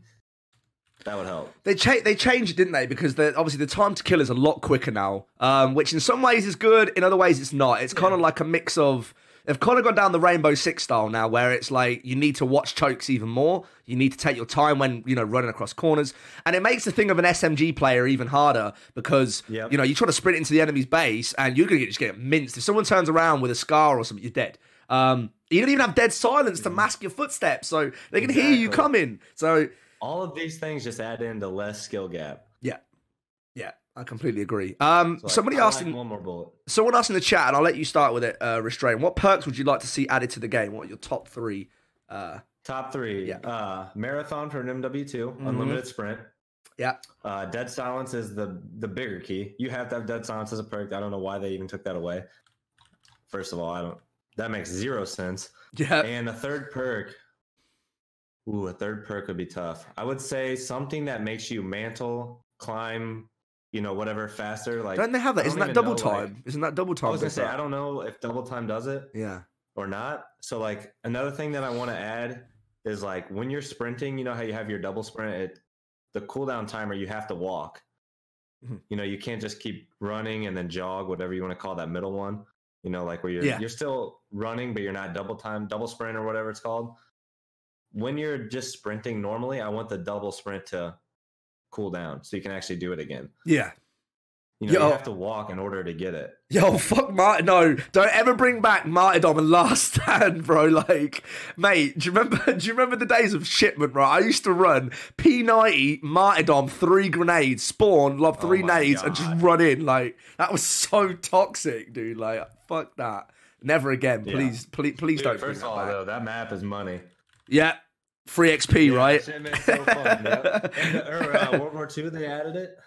That would help. They changed it, didn't they? Because obviously the time to kill is a lot quicker now, which in some ways is good, in other ways it's not. It's kind of like a mix of... They've kind of gone down the Rainbow Six style now, where it's like you need to watch chokes even more. You need to take your time when, running across corners. And it makes the thing of an SMG player even harder because, you try to sprint into the enemy's base and you're going to just get minced. If someone turns around with a scar or something, you're dead. You don't even have dead silence to mask your footsteps, so they can hear you coming. So... all of these things just add into less skill gap. Yeah, I completely agree. Somebody asked one more bullet. Someone asked in the chat, and I'll let you start with it, Restrain. What perks would you like to see added to the game? What are your top three? Top three. Yeah. Marathon for an MW2, unlimited sprint. Yeah. Dead silence is the bigger key. You have to have dead silence as a perk. I don't know why they even took that away. First of all, that makes zero sense. Yeah. And a third perk. Ooh, a third perk would be tough. I would say something that makes you mantle, climb, whatever faster. Like, don't they have that? Isn't that double time? Isn't that double time? I was gonna say, I don't know if double time does it. Yeah. Or not. So like another thing that I want to add is like when you're sprinting, you know how you have your double sprint, the cooldown timer, you have to walk. You can't just keep running and then jog, whatever you want to call that middle one. Like where you're still running, but you're not double sprint or whatever it's called. When you're just sprinting normally, I want the double sprint to cool down so you can actually do it again. Yeah. You have to walk in order to get it. Yo, fuck Martin. No, don't ever bring back Martyrdom and Last Stand, bro. Like, mate, do you remember the days of shipment, bro? I used to run P90, Martyrdom, 3 grenades, spawn, lob 3 nades, and just run in. Like, that was so toxic, dude. Like, fuck that. Never again. Please, please dude, don't. First of all, though, that map is money. Yeah. Free XP, right? Shipment's so fun, yeah. World War II, they added it.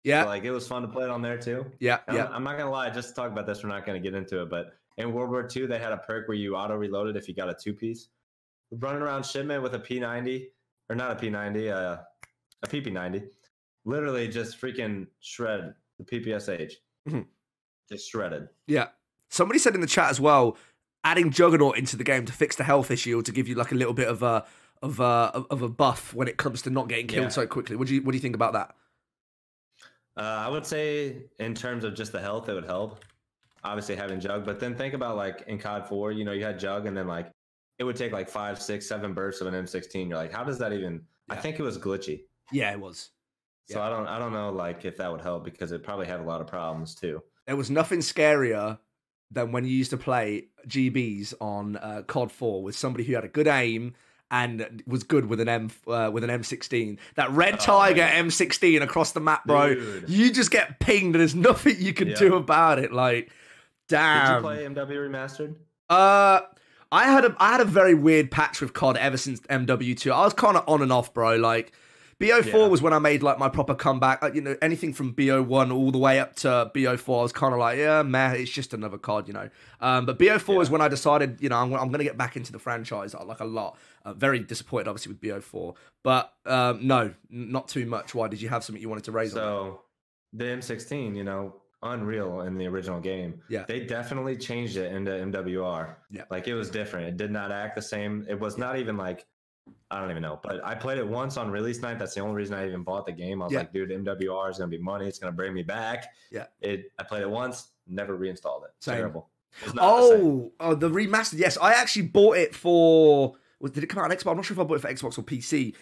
Yeah. So, like, it was fun to play it on there, too. Yeah, I'm not going to lie, just to talk about this, we're not going to get into it, but in World War II, they had a perk where you auto-reloaded if you got a 2-piece. Running around shipment with a P90, or not a P90, a PP90, literally just freaking shred the PPSH. Just shredded. Yeah. Somebody said in the chat as well, adding Juggernaut into the game to fix the health issue or to give you like a little bit of a buff when it comes to not getting killed so quickly. What do you think about that? I would say in terms of just the health, it would help. Obviously having Jug, but then think about like in COD 4, you had Jug and then like it would take like 5, 6, 7 bursts of an M16. You're like, how does that even? I think it was glitchy. Yeah, it was. So I don't know like if that would help because it probably had a lot of problems too. There was nothing scarier than when you used to play GBs on COD 4 with somebody who had a good aim and was good with an M16. That red Tiger M16 across the map, bro. Dude. You just get pinged and there's nothing you can do about it. Like, damn. Did you play MW Remastered? I had a very weird patch with COD ever since MW2. I was kind of on and off, bro. Like, BO4 was when I made like my proper comeback. Anything from BO1 all the way up to BO4, I was kind of like, yeah, man, it's just another COD, But BO4 is when I decided, I'm going to get back into the franchise like a lot. Very disappointed, obviously, with BO4. But no, not too much. Why? Did you have something you wanted to raise on? So the M16, Unreal in the original game. Yeah. They definitely changed it into MWR. Yeah. Like it was different. It did not act the same. It was not even like, I don't even know, but I played it once on release night. That's the only reason I even bought the game. I was like, dude, MWR is going to be money. It's going to bring me back. Yeah. I played it once, never reinstalled it. Same. Terrible. The remastered. Yes, I actually bought it for, did it come out on Xbox? I'm not sure if I bought it for Xbox or PC.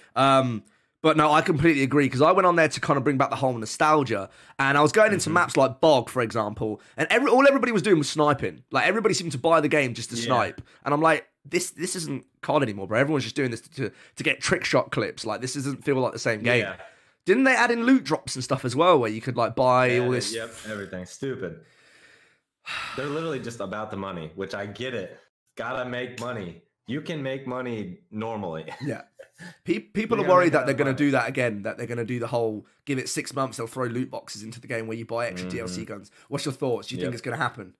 But no, I completely agree because I went on there to kind of bring back the whole nostalgia, and I was going into maps like Bog, for example, and all everybody was doing was sniping. Like everybody seemed to buy the game just to snipe, and I'm like, this isn't COD anymore, bro. Everyone's just doing this to get trick shot clips. Like this doesn't feel like the same game. Yeah. Didn't they add in loot drops and stuff as well, where you could like buy all this? Yep, everything. Stupid. They're literally just about the money, which I get it. Gotta make money. You can make money normally. Yeah. People are worried that they're going to do that again, that they're going to do the whole, give it 6 months, they'll throw loot boxes into the game where you buy extra DLC guns. What's your thoughts? Do you think it's going to happen?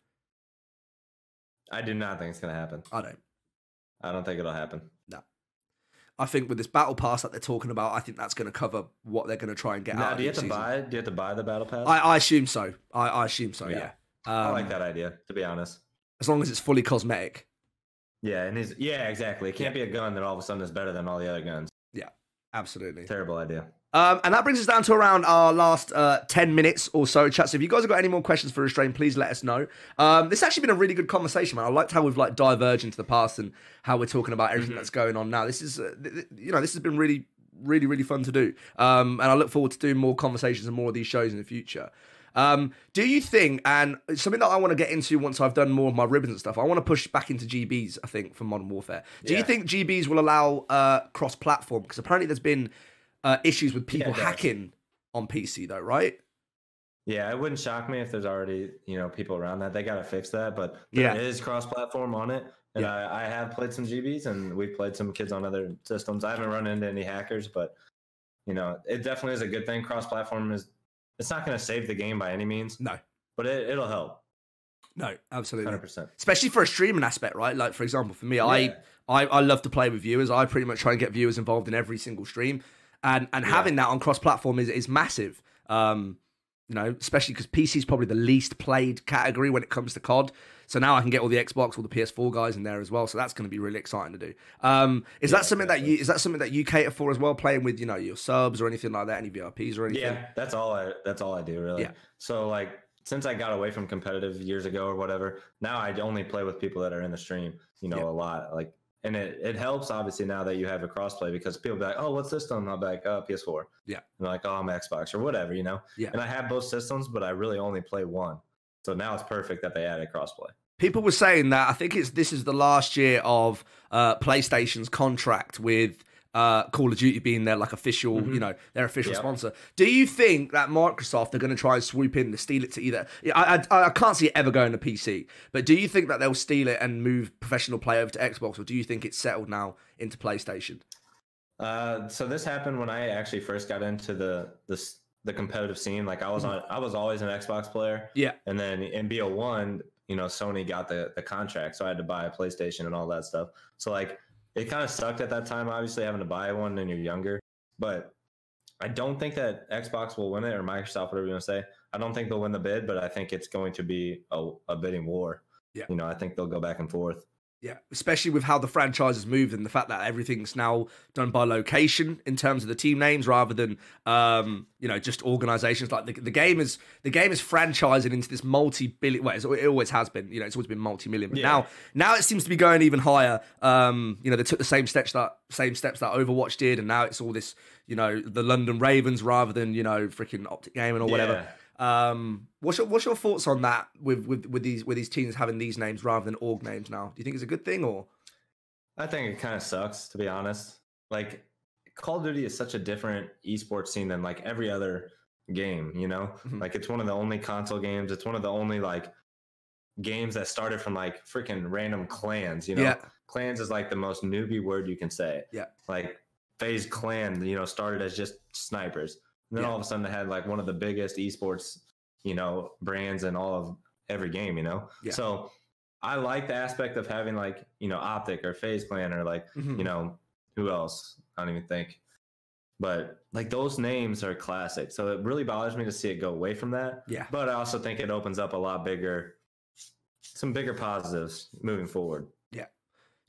I do not think it's going to happen. I don't think it'll happen. No. I think with this battle pass that they're talking about, I think that's going to cover what they're going to try and get out of do you have to buy the battle pass? I assume so. I assume so, yeah. I like that idea, to be honest. As long as it's fully cosmetic. Yeah, exactly. It can't be a gun that all of a sudden is better than all the other guns. Yeah. Absolutely. Terrible idea. And that brings us down to around our last 10 minutes or so, chat. So if you guys have got any more questions for Restrain, please let us know. This has actually been a really good conversation, man. I liked how we've like diverged into the past and how we're talking about everything that's going on now. This is, this has been really, really, really fun to do. And I look forward to doing more conversations and more of these shows in the future. Do you think, and something that I want to get into once I've done more of my ribbons and stuff, I want to push back into GBs, I think, for Modern Warfare. Do you think GBs will allow cross-platform? Because apparently there's been issues with people hacking on PC, though, right? Yeah, it wouldn't shock me if there's already, people around that. They got to fix that, but there is cross-platform on it. And I have played some GBs, and we've played some kids on other systems. I haven't run into any hackers, but, it definitely is a good thing. Cross-platform it's not going to save the game by any means. No. But it'll help. No, absolutely. 100%. Especially for a streaming aspect, right? Like, for example, for me, I love to play with viewers. I pretty much try and get viewers involved in every single stream. And having that on cross-platform is massive. Especially because PC is probably the least played category when it comes to COD. So now I can get all the Xbox, all the PS4 guys in there as well. So that's going to be really exciting to do. Is that something that you cater for as well? Playing with your subs or anything like that, any VIPs or anything? Yeah, that's all I do really. Yeah. So like since I got away from competitive years ago or whatever, now I only play with people that are in the stream. A lot like. And it helps, obviously, now that you have a crossplay because people be like, oh, what system? I'll be like, oh, PS4. Yeah. And they're like, oh, I'm Xbox or whatever, Yeah. And I have both systems, but I really only play one. So now it's perfect that they added crossplay. People were saying that I think this is the last year of PlayStation's contract with Call of Duty being their like official, their official sponsor. Do you think that Microsoft are going to try and swoop in to steal it to either? I can't see it ever going to PC, but do you think that they'll steal it and move professional play over to Xbox, or do you think it's settled now into PlayStation? So this happened when I actually first got into the competitive scene. Like I was always an Xbox player. Yeah. And then in BO1, Sony got the contract, so I had to buy a PlayStation and all that stuff. So like. It kind of sucked at that time, obviously, having to buy one when you're younger. But I don't think that Xbox will win it, or Microsoft, whatever you want to say. I don't think they'll win the bid, but I think it's going to be a bidding war. Yeah. I think they'll go back and forth. Yeah, especially with how the franchise has moved and the fact that everything's now done by location in terms of the team names rather than just organizations. Like the game is franchising into this multi-billion. Well, it always has been. It's always been multi-million. But now it seems to be going even higher. They took the same steps that Overwatch did, and now it's all this. The London Ravens rather than freaking Optic Gaming or whatever. What's your thoughts on that with these teams having these names rather than org names now? Do you think it's a good thing or? I think it kind of sucks, to be honest. Like Call of Duty is such a different esports scene than like every other game, Like it's one of the only console games. It's one of the only like games that started from like freaking random clans, Yeah. Clans is like the most newbie word you can say. Yeah. Like FaZe Clan, started as just snipers. And then all of a sudden they had like one of the biggest esports, brands in all of every game, Yeah. So I like the aspect of having like, Optic or FaZe Clan or like, who else? I don't even think. But like those names are classic. So it really bothers me to see it go away from that. Yeah. But I also think it opens up some bigger positives moving forward. Yeah.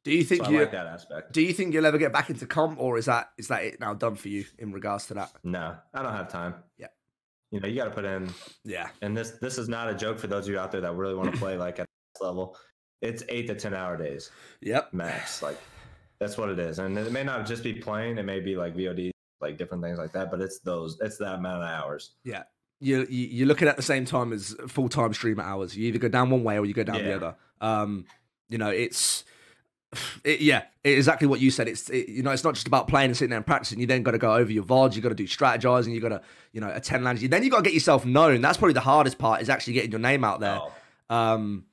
Do you think I like that aspect? Do you think you'll ever get back into comp, or is that it now done for you in regards to that? No, I don't have time. Yeah. You got to put in. Yeah. And this is not a joke for those of you out there that really want to play like at this level. It's 8 to 10 hour days. Yep. Max. Like that's what it is. And it may not just be playing. It may be like VOD, like different things like that. But it's that amount of hours. Yeah. You're looking at the same time as full-time streamer hours. You either go down one way or you go down the other. It's exactly what you said. It's not just about playing and sitting there and practicing. You then got to go over your VODs. You got to do strategizing. You got to attend LANs. Then you got to get yourself known. That's probably the hardest part, is actually getting your name out there. And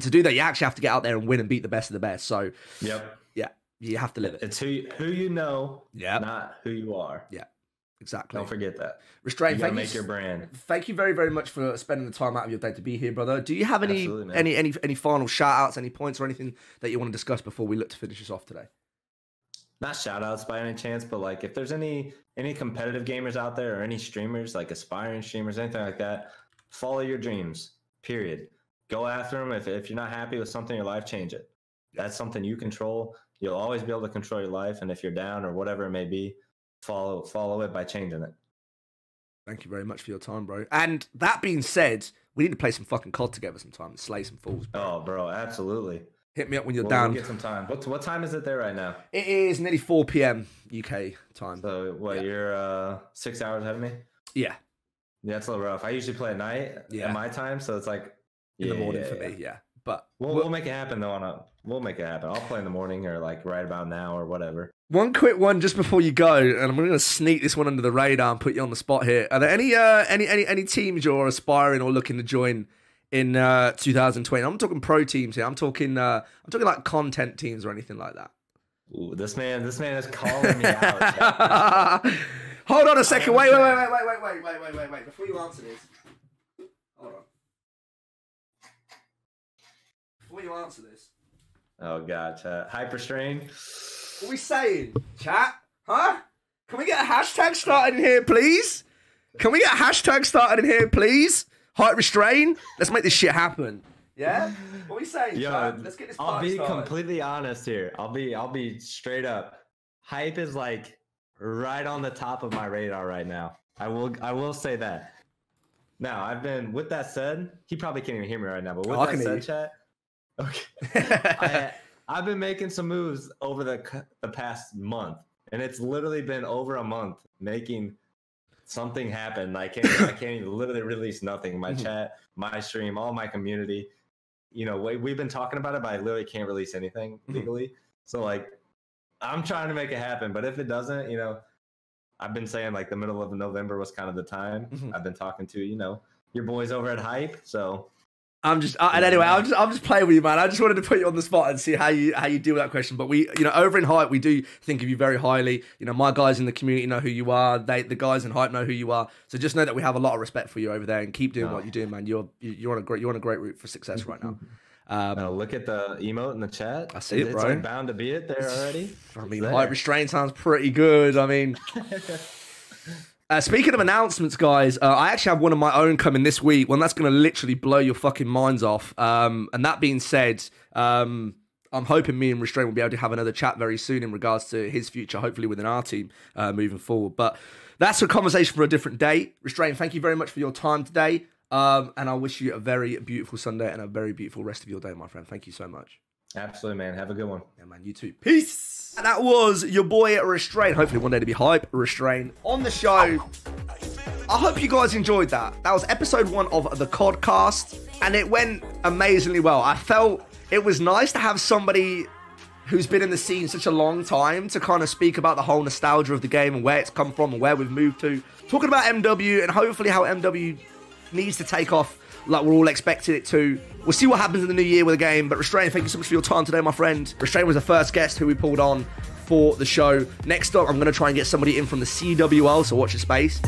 to do that, you actually have to get out there and win and beat the best of the best. So you have to live it. It's who you know, not who you are. Yeah. Exactly. Don't forget that. Restrain. You make your brand. Thank you very, very much for spending the time out of your day to be here, brother. Do you have any final shout outs, any points or anything that you want to discuss before we look to finish this off today? Not shout outs by any chance, but like if there's any competitive gamers out there or any streamers, like aspiring streamers, anything like that, follow your dreams. Period. Go after them. If you're not happy with something in your life, change it. That's something you control. You'll always be able to control your life. And if you're down or whatever it may be, follow it by changing it. Thank you very much for your time, bro. And that being said, we need to play some fucking COD together sometime and slay some fools, bro. Oh, bro, absolutely. Hit me up when you're down. We'll get some time. What time is it there right now? It is nearly 4 p.m. UK time. So, what, you're 6 hours ahead of me? Yeah. Yeah, it's a little rough. I usually play at night at my time, so it's like... In the morning for me, yeah. But we'll make it happen, though. We'll make it happen. I'll play in the morning or like right about now or whatever. One quick one just before you go, and I'm going to sneak this one under the radar and put you on the spot here. Are there any teams you're aspiring or looking to join in 2020? I'm talking pro teams here. I'm talking like content teams or anything like that. Ooh, this man is calling me out. Hold on a second. Wait. Before you answer this, hold on. Before you answer this. Oh god, chat. Restrain. What are we saying, chat? Huh? Can we get a hashtag started in here, please? Restrain. Let's make this shit happen. Yeah? What are we saying, chat? Let's get this party started. I'll be completely honest here. I'll be straight up. Hype is like right on the top of my radar right now. I will say that. Now, with that said, he probably can't even hear me right now, but with that said, chat, okay. I've been making some moves over the past month, and it's literally been over a month making something happen. I can't even literally release nothing. My chat, my stream, all my community. You know, we've been talking about it, but I literally can't release anything legally. So like, I'm trying to make it happen, but if it doesn't, you know, I've been saying like the middle of November was kind of the time. I've been talking to, you know, your boys over at Hype, so. I'm just playing with you, man. I just wanted to put you on the spot and see how you deal with that question. But we, you know, over in Hype, we do think of you very highly. You know, my guys in the community know who you are. The guys in Hype know who you are. So just know that we have a lot of respect for you over there, and keep doing what you're doing, man. You're on a great route for success right now. Now look at the emote in the chat. I see it, bro. It's like bound to be it there already. I mean, Hype Restrain sounds pretty good. I mean. Speaking of announcements, guys, I actually have one of my own coming this week. One that's going to literally blow your fucking minds off. And that being said, I'm hoping me and Restrain will be able to have another chat very soon in regards to his future, hopefully within our team moving forward. But that's a conversation for a different day. Restrain, thank you very much for your time today. And I wish you a very beautiful Sunday and a very beautiful rest of your day, my friend. Thank you so much. Absolutely, man. Have a good one. Yeah, man. You too. Peace. And that was your boy Restrain. Hopefully one day to be Hype Restrain on the show. I hope you guys enjoyed that. That was episode 1 of the CodCast, and it went amazingly well. I felt it was nice to have somebody who's been in the scene such a long time to kind of speak about the whole nostalgia of the game and where it's come from and where we've moved to. Talking about MW and hopefully how MW needs to take off like we're all expecting it to. We'll see what happens in the new year with the game. But Restrain, thank you so much for your time today, my friend. Restrain was the first guest who we pulled on for the show. Next up, I'm going to try and get somebody in from the CWL, so watch your space.